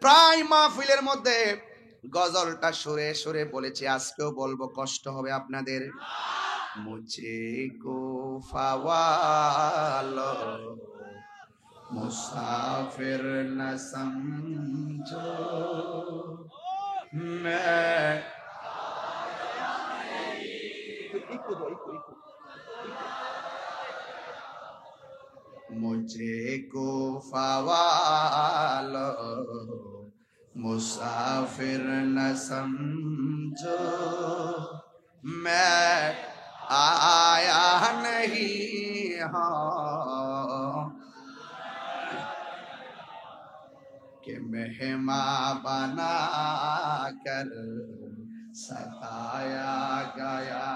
প্রায় মাহফিলের মধ্যে গজলটা সুরে সুরে বলেছি, আজকেও বলবো, কষ্ট হবে আপনাদের। মুঝে কো ফাওয়ালো মুসাফির না সমঝো, मैं मुझे को फवालो मुसाफिर न समझो, मैं आया नहीं हूँ कि मेहमान बना कर सताया गया,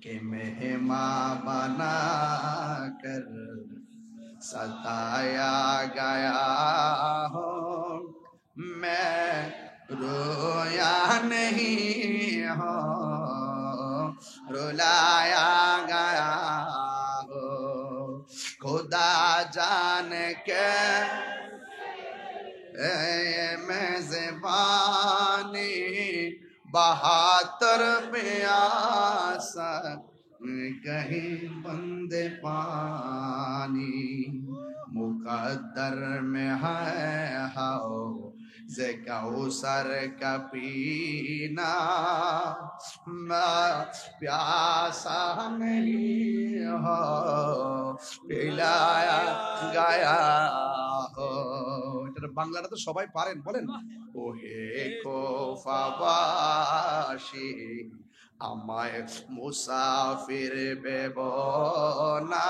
कि मेहमान बना कर सताया गया हो, मैं रोया नहीं हो, रुलाया गया हो, खुदा जान के मेज़बानी 72 प्यासा कहीं बंदे पानी, मुकद्दर में है हाओ जे कौसर का पीना, मैं प्यासा नहीं हो पिलाया गया हो। এটা বাংলাটা তো সবাই পারেন, বলেন, ওহে কোফাবাসী আমায় মুসাফির ভেব না,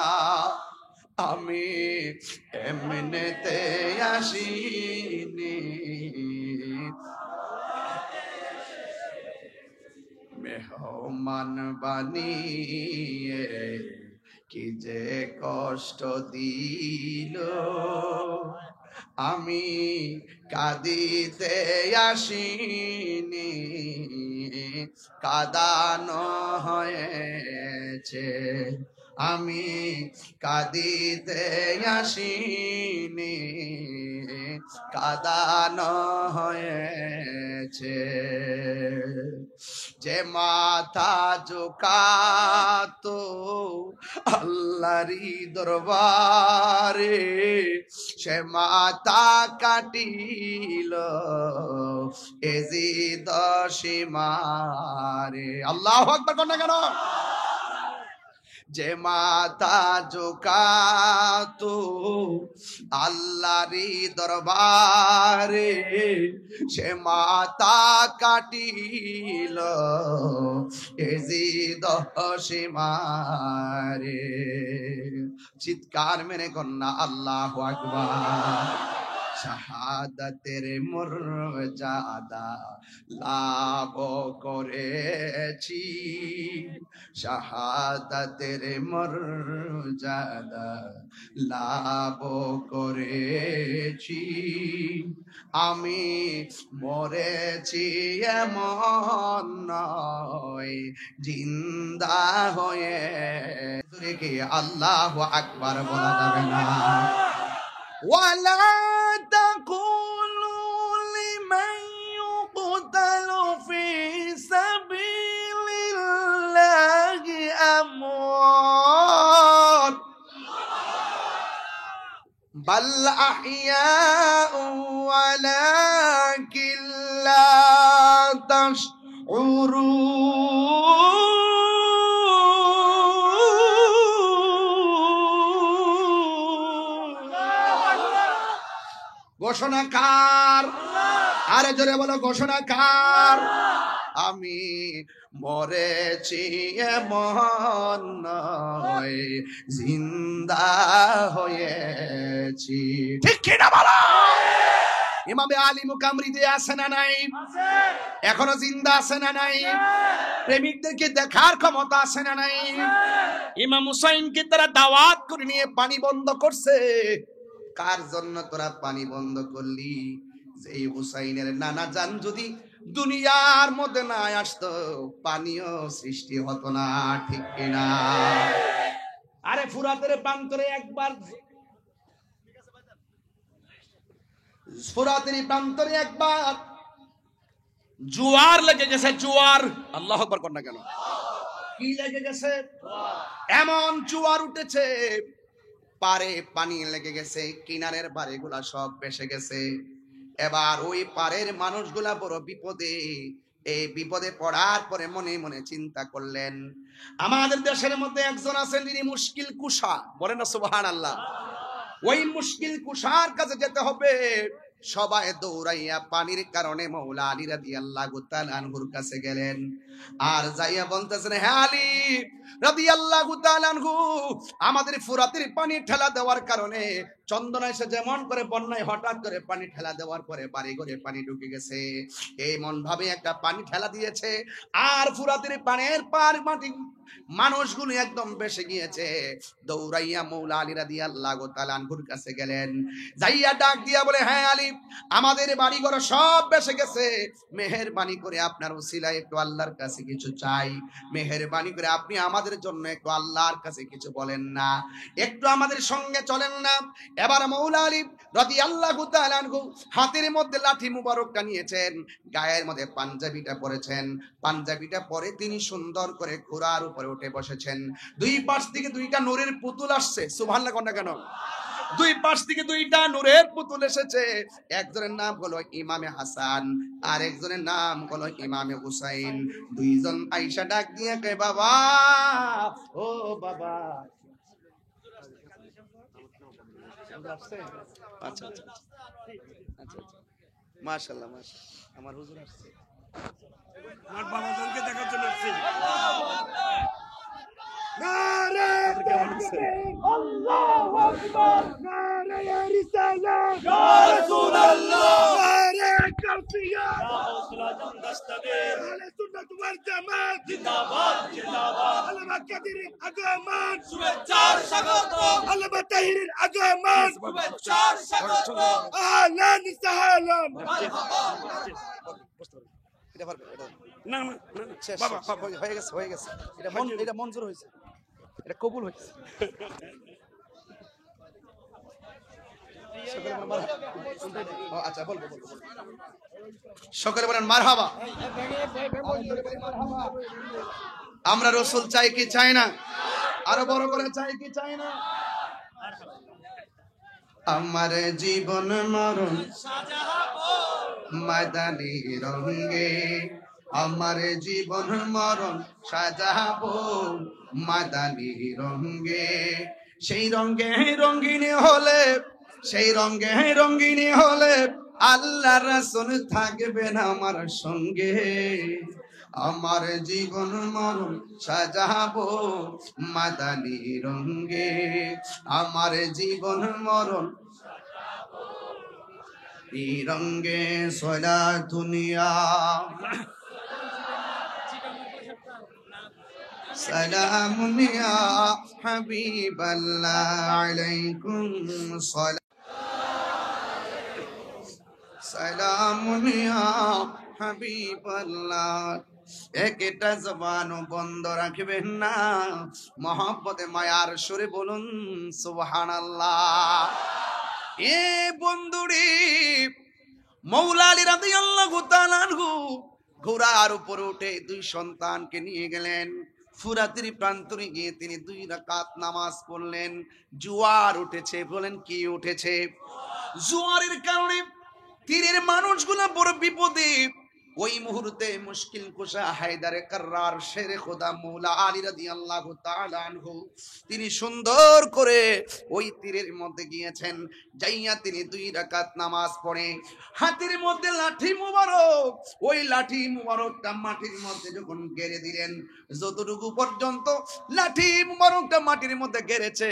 আমি এমনিতে আসিনি, মেহমান বানিয়ে কি যে কষ্ট দিল, আমি কাঁদিতে আসিনি, কাঁদানো হয়েছে, আমি কাঁদিতে আসিনি, কাঁদানো হয়েছে। যে মাথা ঝুঁকাতো আল্লাহরি দরবারে, সে মাথা কাটিল এজিদ সীমারে। আল্লাহু আকবার কোন না কেন? যে মাথা ঝুঁকাতো আল্লাহরি দরবারে, সে মাথা কাটিল এজিদ সীমারে। চিৎকার মেরে কন্যা আল্লাহু আকবার। শাহাদাতের মর্যাদা লাভ করেছি, শাহাদাতের মর্যাদা লাভ করেছি, আমি মরেছি এমন নয়, জিন্দা হয়ে। কি আল্লাহু আকবার বলা যাবে না? ولا تقولوا لمن يقتل في سبيل الله أموات বাল আহইয়াউ ওয়ালাকিন লা তাশউরুন। ঘোষণাকার, আরে জোরে বলো ঘোষণাকার। আমি মরেছি এমন নয়, জিন্দা হয়েছি। ঠিক কি না বলো? ইমামে আলী মুকামরিদে আছে না নাই? এখনো জিন্দা আছে না নাই? প্রেমিকদেরকে দেখার ক্ষমতা আছে না নাই? ইমাম হুসাইনকে তারা দাওয়াত করে নিয়ে পানি বন্ধ করছে। কার জন্য তোরা পানি বন্ধ করলি? যে হুসাইনের নানা জান যদি দুনিয়ার মধ্যে না আসতো, পানিও সৃষ্টি হতো না। ঠিক কিনা? আরে ফুরাতের প্রান্তরে একবার, ফুরাতের প্রান্তরে একবার জোয়ার লেগে গেছে। জোয়ার, আল্লাহু আকবার কর না কেন? কি লেগে গেছে? এমন জোয়ার উঠেছে, পারে পানি লেগে গেছে, কিনারের বাড়িগুলা সব ভেসে গেছে। এবার ওই পারের মানুষগুলা বড় বিপদে। এই বিপদে পড়ার পরে মনে মনে চিন্তা করলেন, আমাদের দেশের মধ্যে একজন আছেন যিনি মুশকিল কুশা, বলেন না সুবহানাল্লাহ। ওই মুশকিল কুশার কাছে যেতে হবে। সবাই দৌড়াইয়া পানির কারণে মাওলা আলী রাদিয়াল্লাহু তাআলা আনহুর কাছে গেলেন। আর যাইয়া বলতেছেন, হে আলী রাদিয়াল্লাহু তাআলা আনহু, আমাদের ফুরাতের পানি ঠেলা দেওয়ার কারণে চন্দনা এসে যেমন করে বন্যায় হঠাৎ করে পানি ঠেলা দেওয়ার পরে বাড়ি ঘরে পানি ঢুকে গেছে, এমন ভাবে একটা পানি ঠেলা দিয়েছে। আর ফুরাতের পানির পার মাটি মানুষগুলো একদম বেসে গিয়েছে। দৌড়াইয়া মাওলা আলী রাদিয়াল্লাহু তাআলা আনহুর কাছে গেলেন। যাইয়া ডাক দিয়া বলে, হ্যাঁ আলী, আমাদের বাড়ি ঘর সব বেসে গেছে, মেহেরবানি করে আপনার উসিলায় একটু আল্লাহর কাছে কিছু চাই। মেহেরবানি করে আপনি আমাদের জন্য একটু আল্লাহর কাছে কিছু বলেন না, একটু আমাদের সঙ্গে চলেন না। এবার মাওলা আলী রাদিয়াল্লাহু তাআলা আনহু হাতের মধ্যে লাঠি মুবারকটা নিয়েছেন, গায়ের মধ্যে পাঞ্জাবিটা পরেছেন। পাঞ্জাবিটা পরে তিনি সুন্দর করে ঘোড়ার উপরে উঠে বসেছেন। দুই পাশ থেকে দুইটা নূরের পুতুল আসছে। সুবহানাল্লাহ কর না কেন? দুই পাশ থেকে দুইটা নূরের পুতুল এসেছে। একজনের নাম হলো ইমামে হাসান, আর একজনের নাম হলো ইমামে হুসাইন। দুইজন আয়েশা ডাক দিয়ে কয়, বাবা, ও বাবা। আচ্ছা আচ্ছা আচ্ছা, মাশাআল্লাহ মাশাআল্লাহ, আমার হুজুর আসছে, আমার বাবাজনকে দেখার জন্য আসছি। আল্লাহু আকবার, নারে রিসালাত, ইয়া রাসূলুল্লাহ, নারে কাফিয়াত, ইয়া হাউসুল আজম দস্তগীর, আহলে সুন্নাত ওয়াল জামাত জিন্দাবাদ জিন্দাবাদ, আলমা কাদিরের আগমন, শুভেচ্ছার স্বাগতম, আলমা তাহিরের আগমন, শুভেচ্ছার স্বাগতম, আহলান সাহলান। এটা পারবে, এটা না না না, শেষ, বাবা শেষ, হয়ে গেছে হয়ে গেছে। এটা মঞ্জুর হয়েছে, এটা কবুল হয়েছে। ও আচ্ছা, বলবো বলবো বলবো। সকলে বলেন মারহাবা। আমরা রসুল চাই কি চাই না? আরো বড় করে চাই কি চাই না? আমার জীবন মরণ মাদানি রঙে, আমার জীবন মরণ সাজাবো মাদানি রঙে। সেই রঙে রঙিনী হলে, সেই রঙে রঙিনী হলে আল্লাহ রাসূল থাকবেন আমার সঙ্গে। আমার জীবন মরণ সাজাবো মাদানি রঙে, আমার জীবন মরণ এই রঙে সোলা দুনিয়া। সালামুন ইয়া হাবিবাল্লাহ আলাইকুম সালামুন ইয়া হাবিবাল্লাহ। একটা জবানও বন্ধ রাখবেন না, মহব্বতে মায়ার সুরে বলুন সুবহানাল্লাহ। এ বন্ধুরে, মাওলা আলী রাদিয়াল্লাহু তাআলা আনহু ঘোড়ার উপরে উঠে দুই সন্তানকে নিয়ে গেলেন। ফুরাতের প্রান্তরে গিয়ে তিনি 2 রাকাত নামাজ পড়লেন। জোয়ার উঠেছে। বলেন কি উঠেছে? জোয়ারের কারণে তীরের মানুষগুলো বড় বিপদে। ওই মুহূর্তে মুশকিল কুশা হায়দারে কাররার শেরে খোদা মৌলা আলী রাদিয়াল্লাহু তাআলা আনহু তিনি সুন্দর করে ওই তীরের মধ্যে গিয়েছেন। যাইয়া তিনি 2 রাকাত নামাজ পড়ে হাতের মধ্যে লাঠি মুবারক, ওই লাঠি মুবারকটা মাটির মধ্যে যখন গেড়ে দিলেন, যতটুকু পর্যন্ত লাঠি মুবারকটা মাটির মধ্যে গেড়েছে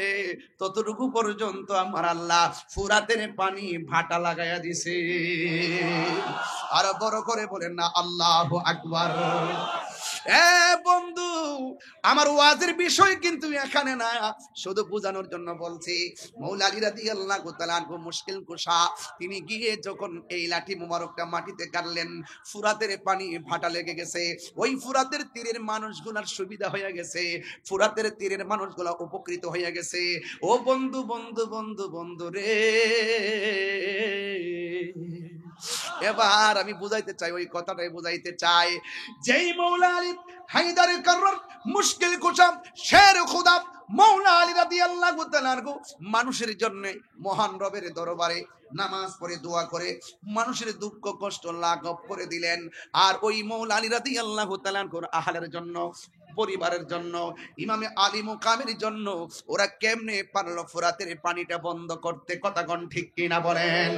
ততটুকু পর্যন্ত আমার আল্লাহ ফুরাতের পানি ভাটা লাগাইয়া দিছে। আর বড় করে বলেন না আল্লাহু আকবার। বন্ধু, আমার ওয়াজের বিষয় কিন্তু এখানে না, শুধু বোঝানোর জন্য বলছি। মৌলা আলী রাদিয়াল্লাহু তাআলা আনহু মুশকিল কুশা তিনি গিয়ে যখন এই লাঠি মুবারকটা মাটিতে গাড়লেন, ফুরাতের পানি ভাটা লেগে গেছে। ওই ফুরাতের তীরের মানুষগুলোর সুবিধা হয়ে গেছে, ফুরাতের তীরের মানুষগুলো উপকৃত হয়ে গেছে। ও বন্ধু বন্ধু বন্ধু বন্ধু রে, এবার আমি বুঝাইতে চাই, ওই কথাটাই বুঝাইতে চাই। যেই মৌলা আলী হায়দারে কাররার মুশকিল কুশা শের খোদা মৌলা আলী রাদিয়াল্লাহু তাআলা আনহু মানুষের জন্য মহান রবের দরবারে নামাজ পড়ে দোয়া করে মানুষের দুঃখ কষ্ট লাঘব করে দিলেন। আর ওই মৌলা আলী রাদিয়াল্লাহু তাআলা আনহুর আহলের জন্য, পরিবারের জন্য, ইমামে আলী মুকামের জন্য ওরা কেমনে পারলো ফুরাতের পানিটা বন্ধ করতে? কথা কোন ঠিক কিনা বলেন?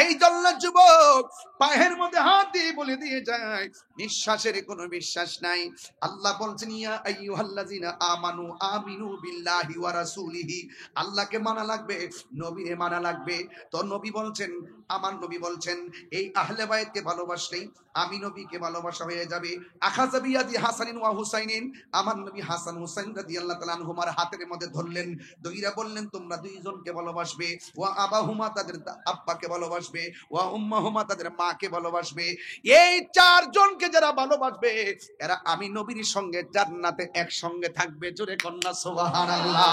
এই জন্য যুবক পায়ের মধ্যে হাত দিয়ে বলে দিয়ে যায়, নিঃশ্বাসের কোনো বিশ্বাস নাই। আল্লাহ বলছেন ইয়া আইয়ুহাল্লাযিনা আমানু আমিনু বিল্লাহি ওয়া রাসূলিহি, আল্লাহকে মানা লাগবে, নবীরে মানা লাগবে। তো নবী বলছেন, আমার নবী বলছেন, এই আহলে বাইতকে ভালোবাসলেই আমি নবীকে ভালোবাসা হয়ে যাবে। আখাযা বিয়াদি হাসানিন ওয়া হুসাইনিন, আমার নবী হাসান হুসাইন রাদিয়াল্লাহু তাআলা আনহুমার হাতের মধ্যে ধরলেন, দইরা বললেন তোমরা দুইজনকে ভালোবাসবে। ওয়া আবাহুমা, তাদের আব্বাকে ভালোবাসবে। ওয়া উম্মাহুমা, তাদের মাকে ভালোবাসবে। এই চারজনকে যারা ভালোবাসবে এরা আমি নবীর সঙ্গে জান্নাতে একসঙ্গে থাকবে। জোরে কন্যা সুবহানাল্লাহ।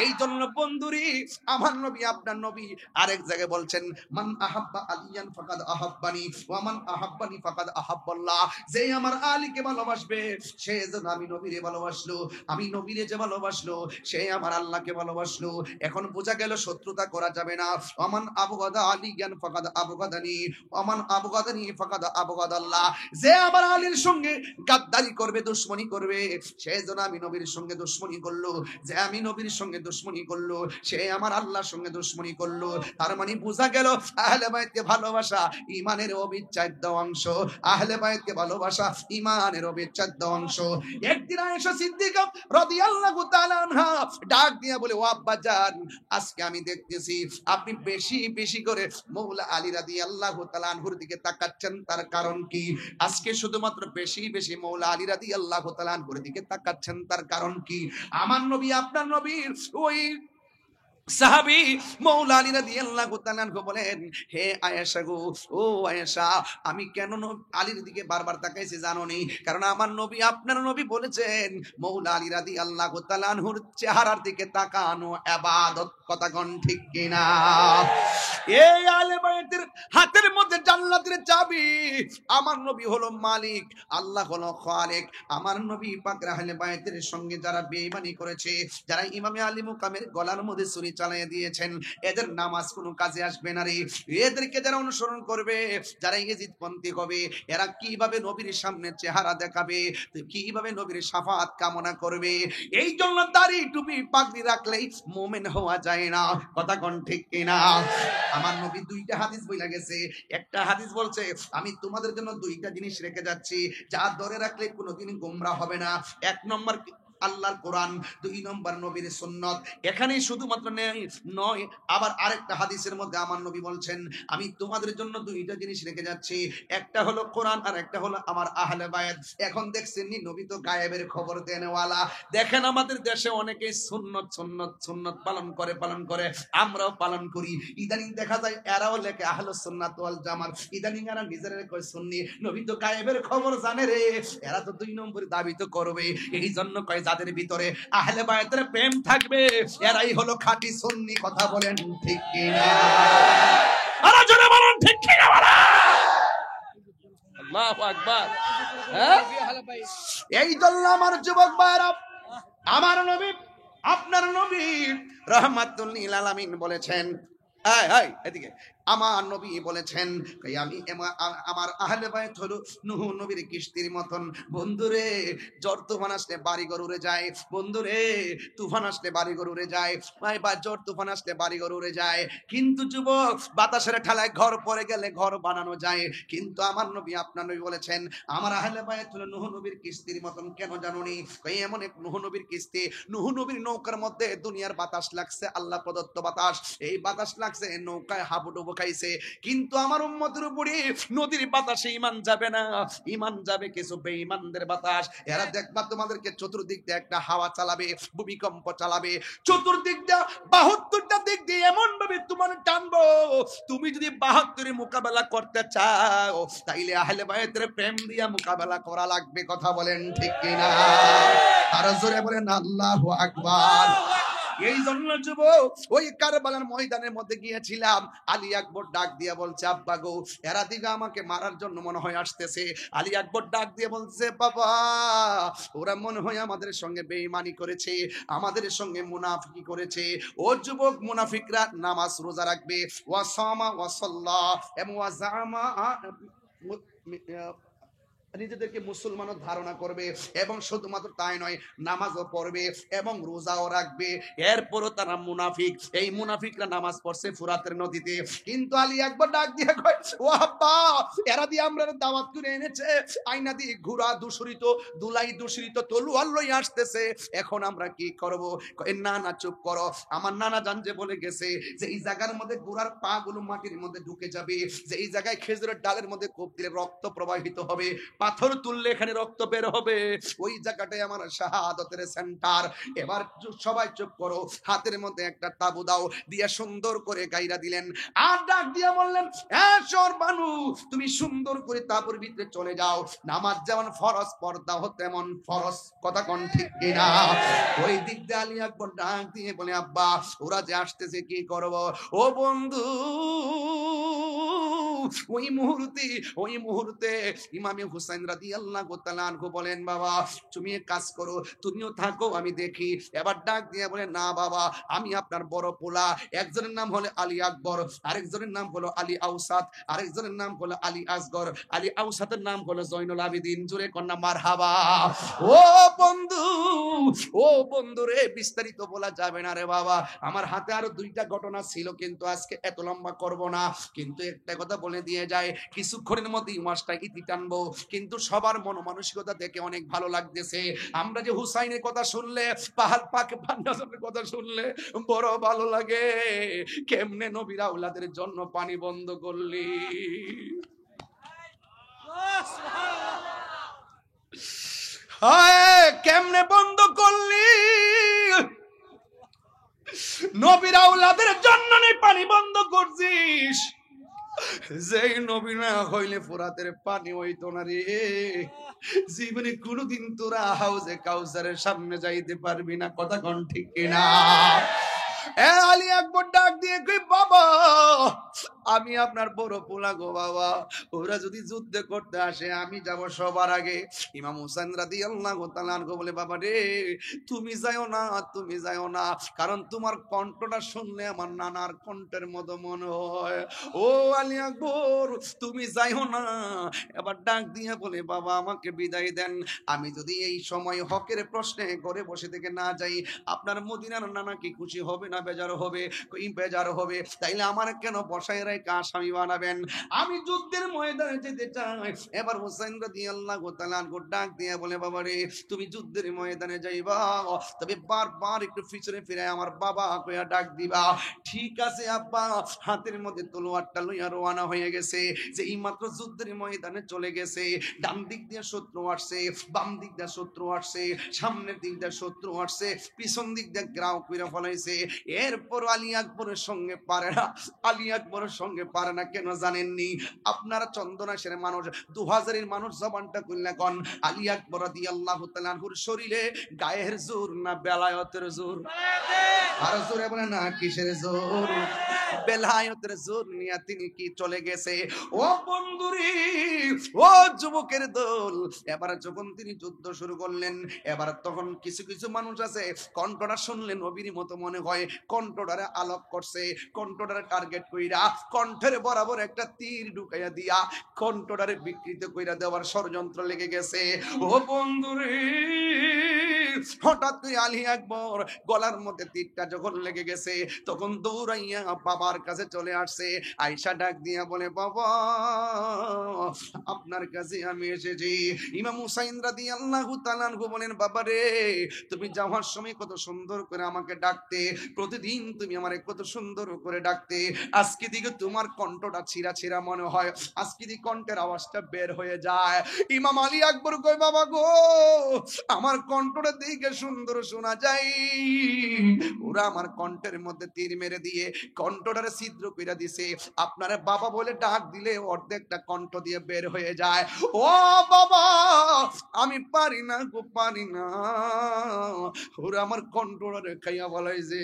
এই জন্য বন্ধুরি, আমার নবী আপনার নবী আরেক জায়গায় বলছেন, মান আহাব্বা আলিয়ান ফাকাদ আহাব্বানি ওয়া মান আহাব্বানি ফাকাদ আহাব্বাল্লাহ, যে আমার আলীকে ভালোবাসবে সে যেন আমি নবীরে ভালোবাসলো, আমি নবীরে যে ভালোবাসলো সে আমার আল্লাহকে ভালোবাসলো। এখন বোঝা গেল শত্রুতা করা যাবে না। ওমান আবগাদা আলিয়ান ফাকাদ আবগাদানি ওমান আবগাদানি ফাকাদ আবগাদাল্লাহ, যে আমার আলীর সঙ্গে গাদ্দারি করবে, দুশমনি করবে, সে যেন আমি নবীর সঙ্গে দুশমনি করলো। যে আমি নবীর সঙ্গে দুশমনি করলো সে আমার আল্লাহর সঙ্গে দুশমনি করলো। তার মানে বোঝা গেল আহলে বাইতকে ভালোবাসা ইমানের অবিচ্ছেদ্য অংশ। আহলে বাইতকে ভালোবাসা ইমানের অবিচ্ছেদ্য অংশ। একদিন আয়েশা সিদ্দিকা রাদিয়াল্লাহু তাআলা আনহা ডাক দিয়া বলে, ও আব্বাজান, আজকে আমি দেখতেছি আপনি বেশি বেশি করে মৌলা আলী রাদিয়াল্লাহু তাআলা আনহুর দিকে তাকাচ্ছেন, তার কারণ কি? আজকে শুধুমাত্র বেশি বেশি মৌলা আলী রাদিয়াল্লাহু তাআলা আনহুর দিকে তাকাচ্ছেন, তার কারণ কি? আমার নবী আপনার নবীর ওই সাহাবী মৌলা আলী রাদিয়াল্লাহু তাআলা আনহু বলেন, হে আয়েশা গো, ও আয়েশা, আমি কেন আলীর দিকে বারবার তাকাইছি জানো নি? কারণ আমার নবী আপনার নবী বলেছেন মৌলা আলী রাদিয়াল্লাহু তাআলা আনহুর চেহারার দিকে তাকানো ইবাদত। কথা কোন ঠিক কিনা? এই আহলে বাইতের হাতের মধ্যে জান্নাতের চাবি। আমার নবী হলো মালিক, আল্লাহ হলো খালিক। আমার নবী পাক আহলে বাইতের সঙ্গে যারা বেঈমানি করেছে, যারা ইমামে আলী মুকামের গলার মধ্যে ছুরি চালিয়ে দিয়েছেন, এদের নামাজ কোনো কাজে আসবে না রে। এদেরকে যারা অনুসরণ করবে, যারা ইজিদপন্থী হবে, এরা কিভাবে নবীর সামনে চেহারা দেখাবে, কিভাবে নবীর শাফাত কামনা করবে? এই জন্য দাড়ি টুপি পাগড়ি রাখলেই মুমিন হওয়া যায় না। কথা কোন ঠিক কিনা? আমার নবী দুইটা হাদিস বইলা গেছে। একটা হাদিস বলছে, আমি তোমাদের জন্য দুইটা জিনিস রেখে যাচ্ছি, যা ধরে রাখলে কোনোদিন গোমরা হবে না। এক নম্বর আল্লাহর কোরআন, দুই নম্বর নবীর সুন্নাত। এখানেই শুধুমাত্র নয়, আবার আরেকটা হাদিসের মধ্যে আমার নবী বলছেন, আমি তোমাদের জন্য দুইটা জিনিস রেখে যাচ্ছি, একটা হলো কোরআন আর একটা হলো আমার আহলে বায়াত। এখন দেখছেন নি, নবী তো গায়েবের খবর দেনেওয়ালা। দেখেন আমাদের দেশে অনেকে সুন্নত সুন্নত সুন্নত পালন করে, আমরাও পালন করি। ইদানিং দেখা যায় এরাও লেখে আহলুস সুন্নাত ওয়াল জামাত, ইদানিং এরা নিজেরা কয় সুন্নি। নবী তো গায়েবের খবর জানে রে, এরা তো দুই নম্বর দাবি তো করবে। এই জন্য কয় যাদের ভিতরে আহলে বায়াতের প্রেম থাকবে এরাই হলো খাঁটি সুন্নি। কথা বলেন ঠিক কিনা? আরে জোরে বলেন ঠিক কিনা? আল্লাহু আকবার। হ্যাঁ, এই জন্য আমার যুবক ভাইরা, আমার নবী, আপনার নবী রাহমাতুল লিল আলামিন বলেছেন, এই এই এদিকে, আমার নবী বলেছেন, আমি আমার আহলে বাইত হলো নূহ নবীর কিস্তির মতন। বন্ধুরে, ঝড় তুফান আসলে বাড়িঘর উড়ে যায়। বন্ধুরে, তুফান আসলে বাড়িঘর উড়ে যায়। বা ঝড় তুফান আসলে বাড়িঘর উড়ে যায়, কিন্তু যুবক বাতাসের ঠালায় ঘর পড়ে গেলে ঘর বানানো যায়। কিন্তু আমার নবী, আপনার নবী বলেছেন, আমার আহলে বাইত হলো নূহ নবীর কিস্তির মতন। কেন জানুনি? এমন এক নূহ নবীর কিস্তি, নূহ নবীর নৌকার মধ্যে দুনিয়ার বাতাস লাগছে, আল্লাহ প্রদত্ত বাতাস। এই বাতাস লাগছে, নৌকায় হাবুডুবু খাইছে, কিন্তু আমার উম্মতের উপরে নদীর বাতাসে ইমান যাবে না, ইমান যাবে কিছু বেঈমানদের বাতাস। এরা দেখবা তোমাদেরকে চতুর্দিক দিয়ে একটা হাওয়া চালাবে, ভূমিকম্প চালাবে, চতুর্দিক দিয়ে 72টা দিক দিয়ে এমন ভাবে তোমার টানবো, তুমি যদি 72 মোকাবেলা করতে চাও তাইলে আহলে বাইতের প্রেম দিয়া মোকাবেলা করা লাগবে। কথা বলেন ঠিক কিনা? আর জোরে বলেন আল্লাহু আকবার। এই জন্য যুবক, ওই কারবালার ময়দানের মধ্যে গিয়েছিলাম, আলী আকবর ডাক দিয়ে বলছে, আব্বা গো, এরা দিকে আমাকে মারার জন্য মনে হয় আসতেছে। আলী আকবর ডাক দিয়ে বলছে, বাবা, ওরা মনে হয় আমাদের সঙ্গে বেঈমানি করেছে, আমাদের সঙ্গে মুনাফিকি করেছে। ও যুবক, মুনাফিকরা নামাজ রোজা রাখবে, ওয়াসামা ওয়াসাল্লাহ এবং ওয়াজামা, নিজেদেরকে মুসলমানও ধারণা করবে, এবং শুধুমাত্র তাই নয়, নামাজও পড়বে এবং রোজাও রাখবে। এরপরও তারা মুনাফিক। এই মুনাফিকরা নামাজ পড়ছে ফুরাতের নদীতে। কিন্তু আলী একবার ডাক দিয়ে কয়, ও আব্বা, এরা দিয়ে আমরা দাওয়াত করে এনেছে, আয়না দিয়ে ঘোড়া দূষিত, দুলাই দূষিত, তলোয়ার লই আসতেছে, এখন আমরা কি করব? না না, চুপ করো। আমার নানা জান যে বলে গেছে যে এই জায়গার মধ্যে ঘোড়ার পা গুলো মাটির মধ্যে ঢুকে যাবে, যে এই জায়গায় খেজুরের ডালের মধ্যে কোপ দিলে রক্ত প্রবাহিত হবে, পাথর তুললে এখানে রক্ত বের হবে, ওই জায়গাটাই আমার শাহাদাতের সেন্টার। এবার সবাই চুপ করো, হাতের মধ্যে একটা তাবু দাও, দিয়ে সুন্দর করে গাইরা দিলেন। আর ডাক দিয়ে বললেন, এসর বানু, তুমি সুন্দর করে তাবুর ভিতরে চলে যাও। নামাজ যেমন ফরজ, পর্দাও তেমন ফরজ। কথা কোন ঠিক কিনা? ওই দিক দিয়ে আলী আকবর ডাক দিয়ে বলে, আব্বা, ওরা যে আসতেছে, কি করব? ও বন্ধু, ওই মুহূর্তে ইমামে হুসাইন রাদিয়াল্লাহু তাআলা আনহু বলেন, বাবা, তুমি এক কাজ করো, তুমিও থাকো, আমি দেখি। এবার ডাক দিয়ে বলে, না বাবা, আমি আপনার বড় পোলা। একজনের নাম হলো আলী আকবর, আরেকজনের নাম হলো আলী আউসাত, আরেকজনের নাম হলো আলী আসগর। আলী আউসাতের নাম হলো জয়নুল আবেদিন। জোরে কন্যা মারহাবা। ও বন্ধু, ও বন্ধু রে, বিস্তারিত বলা যাবে না রে বাবা, আমার হাতে আরো 2টা ঘটনা ছিল, কিন্তু আজকে এত লম্বা করব না। কিন্তু একটা কথা বলে দিয়ে যায়, কিছুক্ষণের মধ্যে মাসটা ইতি টানবো। কিন্তু সবার মনোমানসিকতা দেখে অনেক ভালো লাগতেছে। আমরা যে হুসাইনের কথা শুনলে, পাহাড় পাকে পান্ডাজনের কথা শুনলে বড় ভালো লাগে। কেমনে নবীর আওলাদের জন্য পানি বন্ধ করলি, কেমনে বন্ধ করলি, নবীর আওলাদের জন্য পানি বন্ধ করছিস। যেই নবী না হইলে ফোরাতের পানি হইতো না রে। জীবনে কোনোদিন তোরা হাউজে কাউসারের সামনে যাইতে পারবি না। কথা কোন ঠিক কিনা? আলী আকবর ডাক দিয়ে কই, বাবা, আমি আপনার বড় পোলা গো বাবা, ওরা যদি যুদ্ধ করতে আসে আমি যাব সবার আগে। ইমাম হুসাইন রাদিয়াল্লাহু তাআলা আনহু বলে, বাবা রে, তুমি যাও না, তুমি যাও না, কারণ তোমার কণ্ঠটা শুনলে আমার নানার কণ্ঠের মতো মনে হয়। ও আলী আকবর, তুমি যাও না। এবার ডাক দিয়ে বলে, বাবা, আমাকে বিদায় দেন। আমি যদি এই সময় হকের প্রশ্নে ঘরে বসে থেকে না যাই, আপনার মদিনার নানা কি খুশি হবে না বেজার হবে? কই বেজার হবে। তাইলে আমার কেন বসায় রেখে আসামি বানাবেন? আমি যুদ্ধের ময়দানে যেতে চাই। এবার হুসাইন রাদিয়াল্লাহু তাআলা ডাক দিয়ে বলে, বাবা রে, তুমি যুদ্ধের ময়দানে যাইবা, তবে বারবার একটু পিছনে ফিরে আমার বাবা কইয়া ডাক দিবা। ঠিক আছে আব্বা। হাতের মধ্যে তলোয়ারটা লইয়া রওনা হয়ে গেছে। যে এই মাত্র যুদ্ধের ময়দানে চলে গেছে। ডান দিক দিয়ে শত্রু আসছে, বাম দিক দিয়ে শত্রু আসছে, সামনের দিক দিয়ে শত্রু আসছে, পিছন দিক দিয়ে গ্রাউ কইরা ফলাইছে। এরপর আলী আকবরের সঙ্গে পারে না। আলী আকবরের সঙ্গে পারে না কেন জানেননি? আপনারা চন্দনাশের মানুষ, 2000-এর মানুষ, জবানটা কইলা কোন, আলী আকবর রাদিয়াল্লাহু তাআলা আনহুর শরীরে গায়ের জোর না বেলায়েতের জোর? আর জোরে বলে না কিসের জোর? বেলায়েতের জোর নিয়ে তিনি কি চলে গেছে। ও বন্ধুরি, ও যুবকের দল, এবার যখন তিনি যুদ্ধ শুরু করলেন, এবার তখন কিছু কিছু মানুষ আছে কণ্ঠটা শুনলেন নবীর মতো মনে হয়, কণ্ঠটারে আলোক করছে, কণ্ঠটারে টার্গেট কইরা কণ্ঠের বরাবর একটা তীর ঢুকাইয়া দিয়া কণ্ঠটারে বিকৃত কইরা দেওয়ার ষড়যন্ত্র লেগে গেছে। ও বন্ধুরে, হঠাৎ করে আলী আকবর গলার মধ্যে তীরটা যখন লেগে গেছে, তখন দৌড়াইয়া বাবার কাছে চলে আসছে। আয়েশা ডাক দিয়া বলে, বাবা আপনার কাছে আমি এসেছি। ইমাম হুসাইন রাদিয়াল্লাহু তাআলা আনহু বলেন, বাবা রে, তুমি যাওয়ার সময় কত সুন্দর করে আমাকে ডাকতে, প্রতিদিন তুমি আমারে কত সুন্দর করে ডাকতে, আজকে দিকে তোমার কণ্ঠটা ছিঁড়া ছিঁড়া মনে হয়, আজকে দিকে কণ্ঠের আওয়াজটা বের হয়ে যায়। ইমাম আলী আকবর কই, বাবা গো, আমার কণ্ঠটা দিকে সুন্দর শোনা যায়, ওরা আমার কণ্ঠের মধ্যে তীর মেরে দিয়ে কণ্ঠটারে ছিদ্র কইরা দিছে, আপনারে বাবা বলে ডাক দিলে অর্ধেকটা কণ্ঠ দিয়ে বের হয়ে যায়। ও বাবা, আমি পারি না গো, পারি না, ওরা আমার কণ্ঠটারে খাইয়া বলাইছে।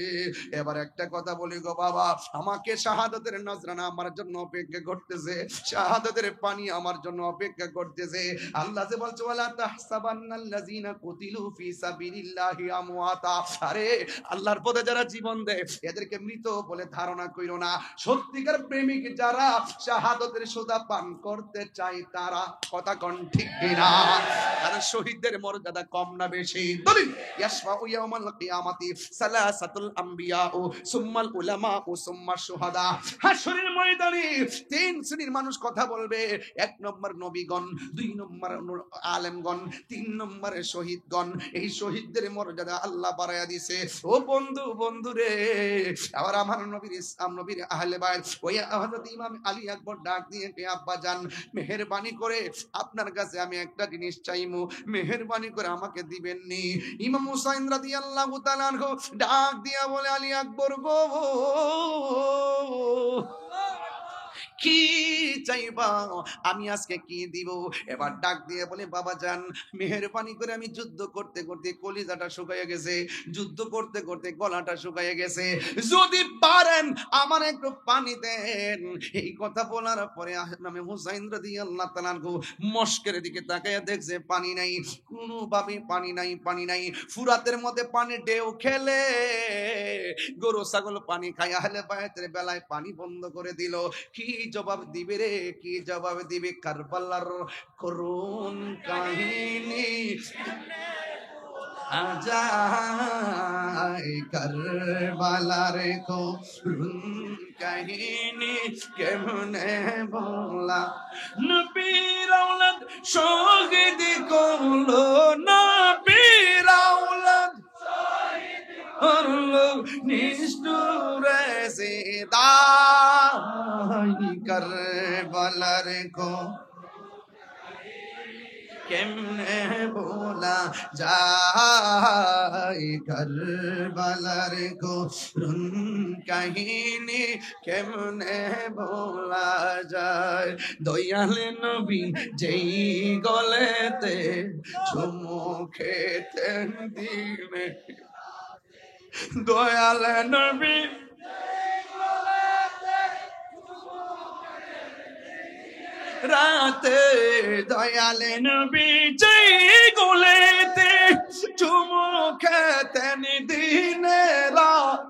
এবার একটা কথা বলি গো বাবা, আমাকে শাহাদাতের নজরানা আমার জন্য অপেক্ষা করতেছে, শাহাদাতের পানি আমার জন্য অপেক্ষা করতেছে। আল্লাহ যে বলছে, ওয়ালা তাহসাবান্নাল্লাযিনা কুতিলু ফি সাবিলিল্লাহি আমওয়াতা, আরে আল্লাহর পথে যারা জীবন দেয় এদেরকে মৃত বলে ধারণা কইরো না। সত্যিকার প্রেমিক যারা শাহাদাতের সুধা পান করতে চায় তারা, কথা কোন ঠিক কিনা? কারণ শহীদদের মর্যাদা কম না বেশি? দলিল, ইয়াশফাউ ইয়াউমাল কিয়ামাতি সালাসাতুল আম্বিয়া ও সুম্মাল উলামা ও সুম্মাশ শুহাদা। হাশরের ময়দানে তিন শ্রেণীর মানুষ কথা বলবে। এক নম্বর নবীগণ, দুই নম্বর আলেমগণ, তিন নম্বরে শহীদগণ। এই শহীদদের মর্যাদা আল্লাহ বাড়ায়া দিছে। ও বন্ধু, বন্ধু রে, আবার আমার নবীর ইসলাম নবীর আহলে বাইত ওই হযরত ইমাম আলী আকবর ডাক দিয়ে কে, আব্বা জান, মেহেরবানি করে আপনার কাছে আমি একটা জিনিস চাইমু, মেহেরবানি করে আমাকে দিবেন নি? ইমাম হুসাইন রাদিয়াল্লাহু তাআলা আনহু ডাক দিয়া বলে, আলী আকবর গো, কি চাইবা, আমি আজকে কি দিব? এবার ডাক দিয়ে বলে, বাবা জান, মেহেরবানি করে আমি যুদ্ধ করতে করতে কলিজাটা শুকাইয়া গেছে, যুদ্ধ করতে করতে গলাটা শুকাইয়া গেছে, যদি পারেন আমার একটু পানি দেন। এই কথা বলার পরে আমি হুসাইন রাদিয়াল্লাহু তাআলা আনহু মস্কের দিকে তাকাইয়া দেখছে পানি নাই, কোনোভাবে পানি নাই, পানি নাই। ফুরাতের মধ্যে পানি ঢেউ খেলে গরু ছাগল পানি খায়, আহলে বায়তের বেলায় পানি বন্ধ করে দিল। কি জবাব দিবে রে, কি জবাব দিবে? কারবালার করুণ কাহিনী আজাই, কারবালার করুণ কাহিনী কেমনে বলা, নবীর আওলাদ শহীদ করলো, নবীর আওলাদ নিষ্ঠুরে সিদাই, কারবালার কো কেমনে বলা যায়, কারবালার করুণ কাহিনী কেমনে বলা যায়। দয়াল নবী যেই গলেতে চুমু খেতেন দিনে, দয়াল নবী রাতে, দয়াল নবী যেই গলেতে চুমু খেতেন দিনে রাত,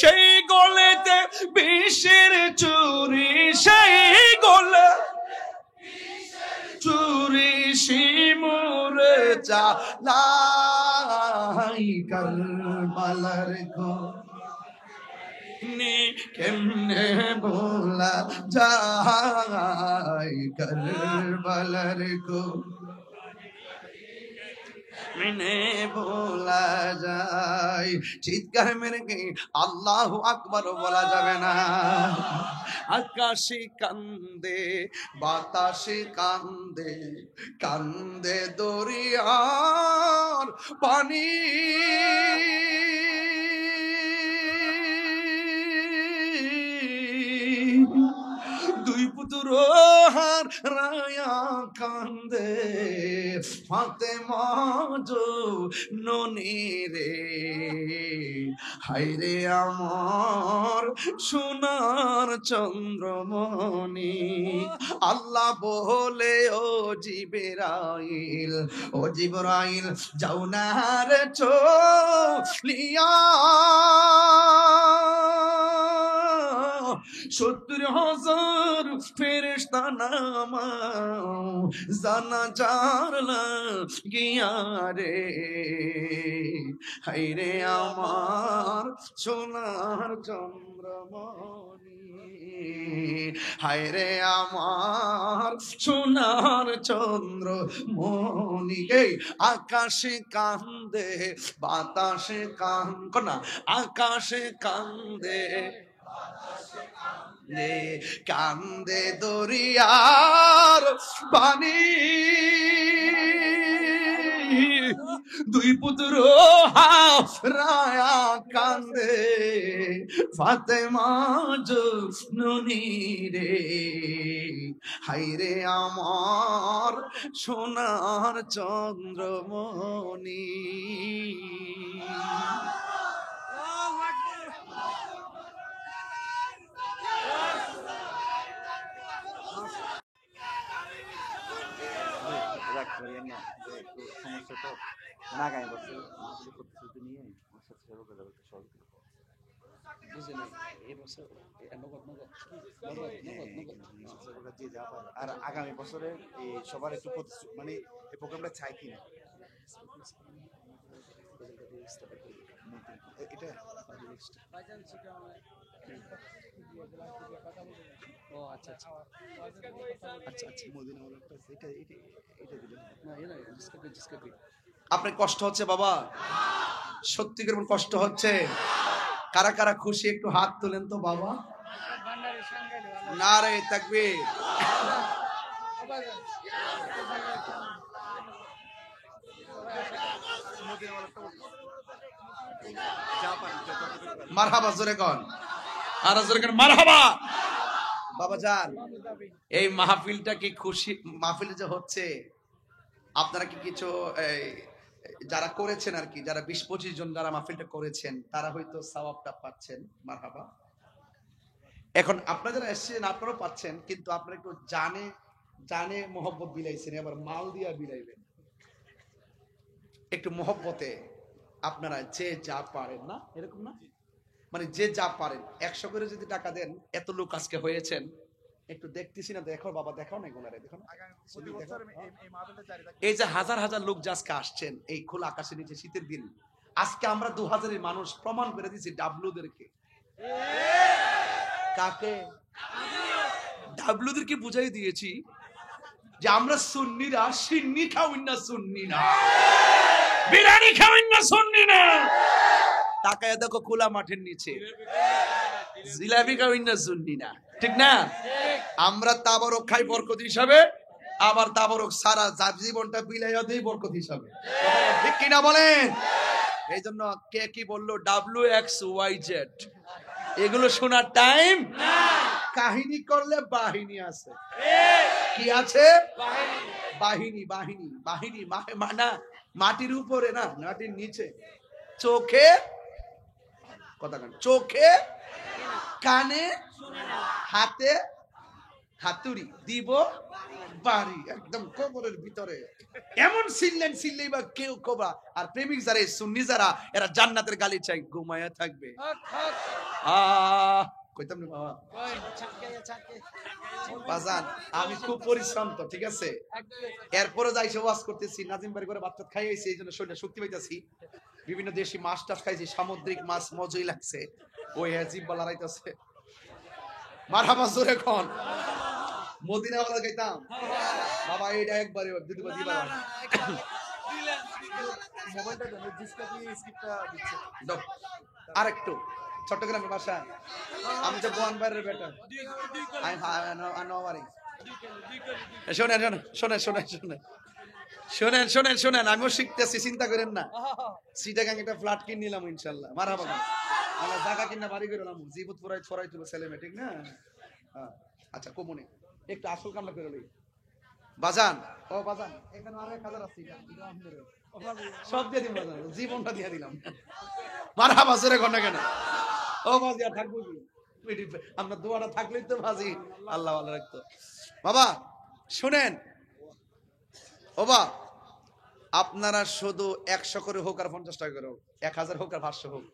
সেই গলেতে বিষের চুরি, সেই গলে চুরি শিমুরে চালাই, কারবালার গো কেমনে বলা যায়, কারবালার গো কেমনে বলা যায়। চিৎকার মেরে কে আল্লাহু আকবার বলা যাবে না? আকাশে কান্দে, বাতাসে কান্দে, কান্দে দরিয়ার পানি, দুই পুতুর হার রায়া কান্দে ফাতেমা জননী রে, হায়রে আমার সোনার চন্দ্রমণি। আল্লাহ বলে ও জিবরাইল, ও জিবরাইল যাও না রে চলিয়া, 70,000 ফেরেশতা নামাও জানাজার লাগিয়া রে, হায়রে আমার সোনার চন্দ্রমণি, হায়রে আমার সোনার চন্দ্রমণি। এই আকাশে কান্দে বাতাসে কান্দে, আকাশে কান্দে কান্দে দরিয়ার পানি, দুই পুত্র হারায়া কান্দে ফাতেমা জননী রে, হায়রে আমার সোনার চন্দ্রমণি। রাগ করিয়েন না, যে একটু সমস্যা তো না গায়ে বসে মানুষের প্রতিশ্রুতি নিয়ে আমার সাথে সেবা করে যাবে, একটু সহযোগিতা করো। বুঝে নাই এবছর নগদ নগদ নগদ নগদ নগদ সেবা যে যা পারে। আর আগামী বছরে এই সবার একটু প্রতিশ্রুতি, মানে এই প্রোগ্রামটা চাই কিনা এটা ও আচ্ছা আচ্ছা আচ্ছা আচ্ছা মদিনা ওয়ালাটা এটা এটা এটা দিলেন না এ না জিসকা কই আপনার কষ্ট হচ্ছে বাবা, সত্যি করে কষ্ট হচ্ছে? কারা কারা খুশি একটু হাত তোলেন তো বাবা। নারে তাকবীর। মারহাবা জোরে কোন, আর জোরে কোন মারহাবা। বাবা জান, এই মাহফিলটা কি খুশি মাহফিল যে হচ্ছে, আপনারা কি কিছু যারা করেছেন আর কি, যারা 20-25 জন যারা মাহফিলটা করেছেন তারা হয়তো সওয়াবটা পাচ্ছেন, মারহাবা। এখন আপনারা যারা এসেছেন আপনারাও পাচ্ছেন, কিন্তু আপনারা একটু জানে জানে মোহব্বত বিলাইছেন, এবার মাল দিয়া বিলাইবেন একটু মোহব্বতে। আপনারা যে যা পারেন, না এরকম না, মানে যে যা পারেন 100 করে যদি টাকা দেন, এত লোক আজকে হয়েছেন, একটু দেখতেছি না, দেখো বাবা, দেখাও না এগুলারে, দেখো না। এই যে হাজার হাজার লোক যে আজকে আসছেন এই খোলা আকাশের নিচে শীতের দিন, আজকে আমরা 2000 মানুষ প্রমাণ করে দিয়েছি ডাবলুদেরকে। কাকে? ডাবলুদেরকে বুঝাই দিয়েছি যে আমরা সুন্নিরা সিন্নি খাওয়াই না, সুন্নি না বিরিয়ানি খাওয়াই না, সুন্নি না। তাকায় দেখো খোলা মাঠের নিচে জিলাপি খাওয়াই না, সুন্নি না, ঠিক না? আমরা তাবারক খাই বরকত হিসাবে, আবার তাবারক সারা জীবনটা বিলাইয়া দেই বরকত হিসাবে, ঠিক কিনা বলেন? এই জন্য কে কি বললো WXYZ এগুলো শোনার টাইম না। কাহিনী করলে বাহিনী আছে, কি আছে? বাহিনী বাহিনী বাহিনী না, মাটির উপরে না, মাটির নিচে, চোখে কথা কান, চোখে কানে হাতে হাতুড়ি দিব বাড়ি, একদম কোমরের ভিতরে এমন সিললেই বা কেউ কোবা। আর প্রেমিক যারা সুন্নি যারা, এরা জান্নাতের গালি চাই, ঘুমায়া থাকবে। কইতাম না বাবা বাজান, আমি খুব পরিশ্রম তো, ঠিক আছে, এরপরে যাইছে ওয়াজ করতেছি, নাজিম বাড়ি করে বাচ্চা খাইয়েছি, এই জন্য শরীরে শক্তি পাইতেছি, বিভিন্ন দেশি মাছ টাছ খাইছি, সামুদ্রিক মাছ মজাই লাগছে, ওই জিব্বা লড়াইতেছে। মারহাবা জোরে কোন। মদিনা ওয়ালা গাইতাম বাবা, এইটা একবারে দুবার দিবার মোবাইলটা দেন, ডিসপ্লে দিয়ে স্ক্রিপ্টটা দিচ্ছে। দাও আরেকটু। চট্টগ্রামের ভাষা, আমি তো বোয়ান বাইরের বেটা। শোনেন শোনেন শোনেন শোনেন শোনেন শোনেন শোনেন, আমিও শিখতেছি, চিন্তা করেন না। চিটাগাং একটা ফ্ল্যাট কিনে নিলাম ইনশাল্লাহ, মারহাবা। আমরা জায়গা কিনা বাড়ি করে নিলাম, জীবত ফরাই তুলো ছেলে মেয়ে, ঠিক না? আচ্ছা কমনে একটু আসল কামলা করে লই বাজান। ও বাজান এখানে আরো 1000 আছে সব দিয়ে দিলাম বাজান, জীবনটা দিয়ে দিলাম। মারহাবা জোরে কোন না কেন? ও বাজি আর থাকবো কি, আমরা দোয়াটা থাকলেই তো বাজি আল্লাহ ভালো রাখতো। বাবা শুনেন, বাবা আপনারা শুধু 100 করে হোক আর 50 টাকা করে হোক, 1000 হোক আর 500 হোক,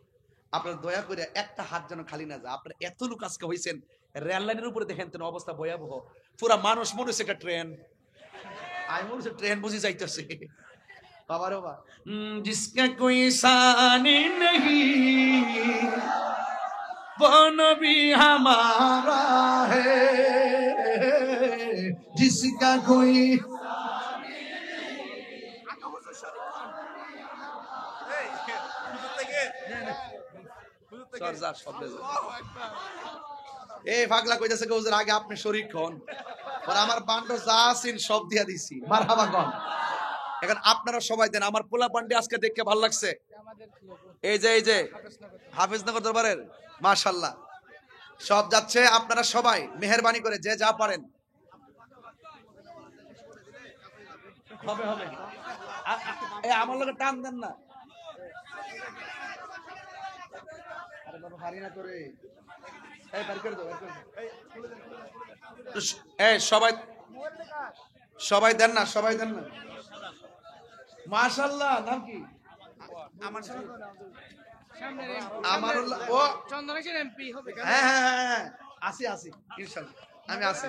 আপনারা দয়া করে একটা হাত যেন খালি না যায়। আপনারা এত লোক আজকে হয়েছেন, রেল লাইনের উপরে দেখেন তো অবস্থা ভয়াবহ, পুরা মানুষ মনে হচ্ছে একটা ট্রেন। আমি মনে হচ্ছে ট্রেন বুঝি যাইতেছে। বাবা রে বাবা, জিসকা কোই সানি নেহি वो नबी हमारा है, जिसका कोई পাগলা কইতাছে হুজুর আগে আপনি শরীক হন, আর আমার বান্ড যা আছেন সব দিয়া দিছি। মারহাবা কোন। এখন আপনারা সবাই দেন। আমার পোলা পান্ডে আজকে দেখে ভালো লাগছে। এই যে হাফিজনগর দরবারের মাশাআল্লাহ সব যাচ্ছে। আপনারা সবাই মেহেরবানি করে যে যা পারেন। হবে হবে, আমার লোকে টান দেন না। আরে বাবা হারি না করে, এই বের করে দাও, এই সবাই সবাই দেন না, সবাই দেন না। মাশাআল্লাহ নাম কি? আমারুল্লাহ। ও চন্দনেশ্বর এমপি হবে। হ্যাঁ হ্যাঁ হ্যাঁ আসি আসি ইনশাআল্লাহ, আমি আসি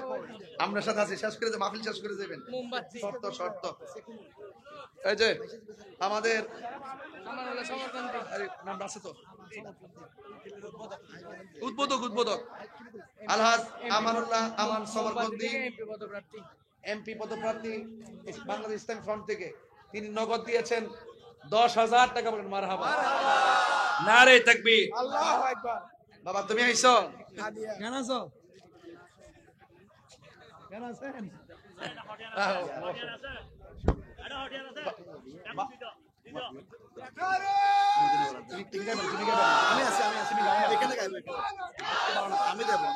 আপনার সাথে আছি। শেষ করে মাহফিল শেষ করে যাবেন। মোমবাতি শর্ত শর্ত এই যে আমাদের আমার হলো সমর্থনটি আরে নাম আছে তো, উদ্বোধক উদ্বোধক আলহাজ আমানুল্লাহ আমান সমরবন্দি এমপি পদপ্রার্থী, এমপি পদপ্রার্থী বাংলাদেশ ইসলামী ফ্রন্ট থেকে। তিনি নগদ দিয়েছেন 10,000 টাকা। বলেন মারহাবা, নারে তাকবীর, আল্লাহু আকবার। বাবা তুমি আইছো? কেন আছো? কেন আছেন? আমি আছি এখানে গাইবো, আমি দেবো।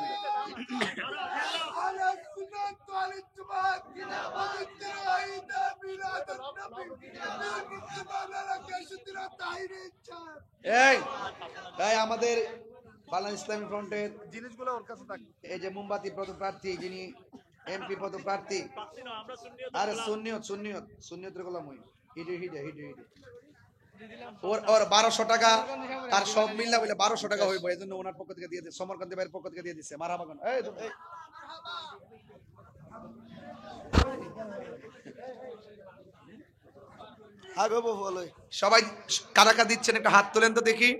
এই এই আমাদের বাংলাদেশ ইসলামী ফ্রন্টের জিনিসগুলো ওর কাছে থাকে। এই যে মোমবাতি পদপ্রার্থী, যিনি এমপি পদপ্রার্থী, আরে সুন্নিয়তের গোলাম হই, হিডে হিডে হিডে হিডে ওর 1200 টাকা, তার সব মিললা বলে 1200 টাকা হইব। এই জন্য ওনার পক্ষ থেকে দিয়ে দিচ্ছে, সমরকান্তি ভাইয়ের পক্ষ থেকে দিয়ে দিচ্ছে। মারহাবা কোন। এই সবাই কারা কারা দিচ্ছেন একটা হাত তোলেন তো দেখি।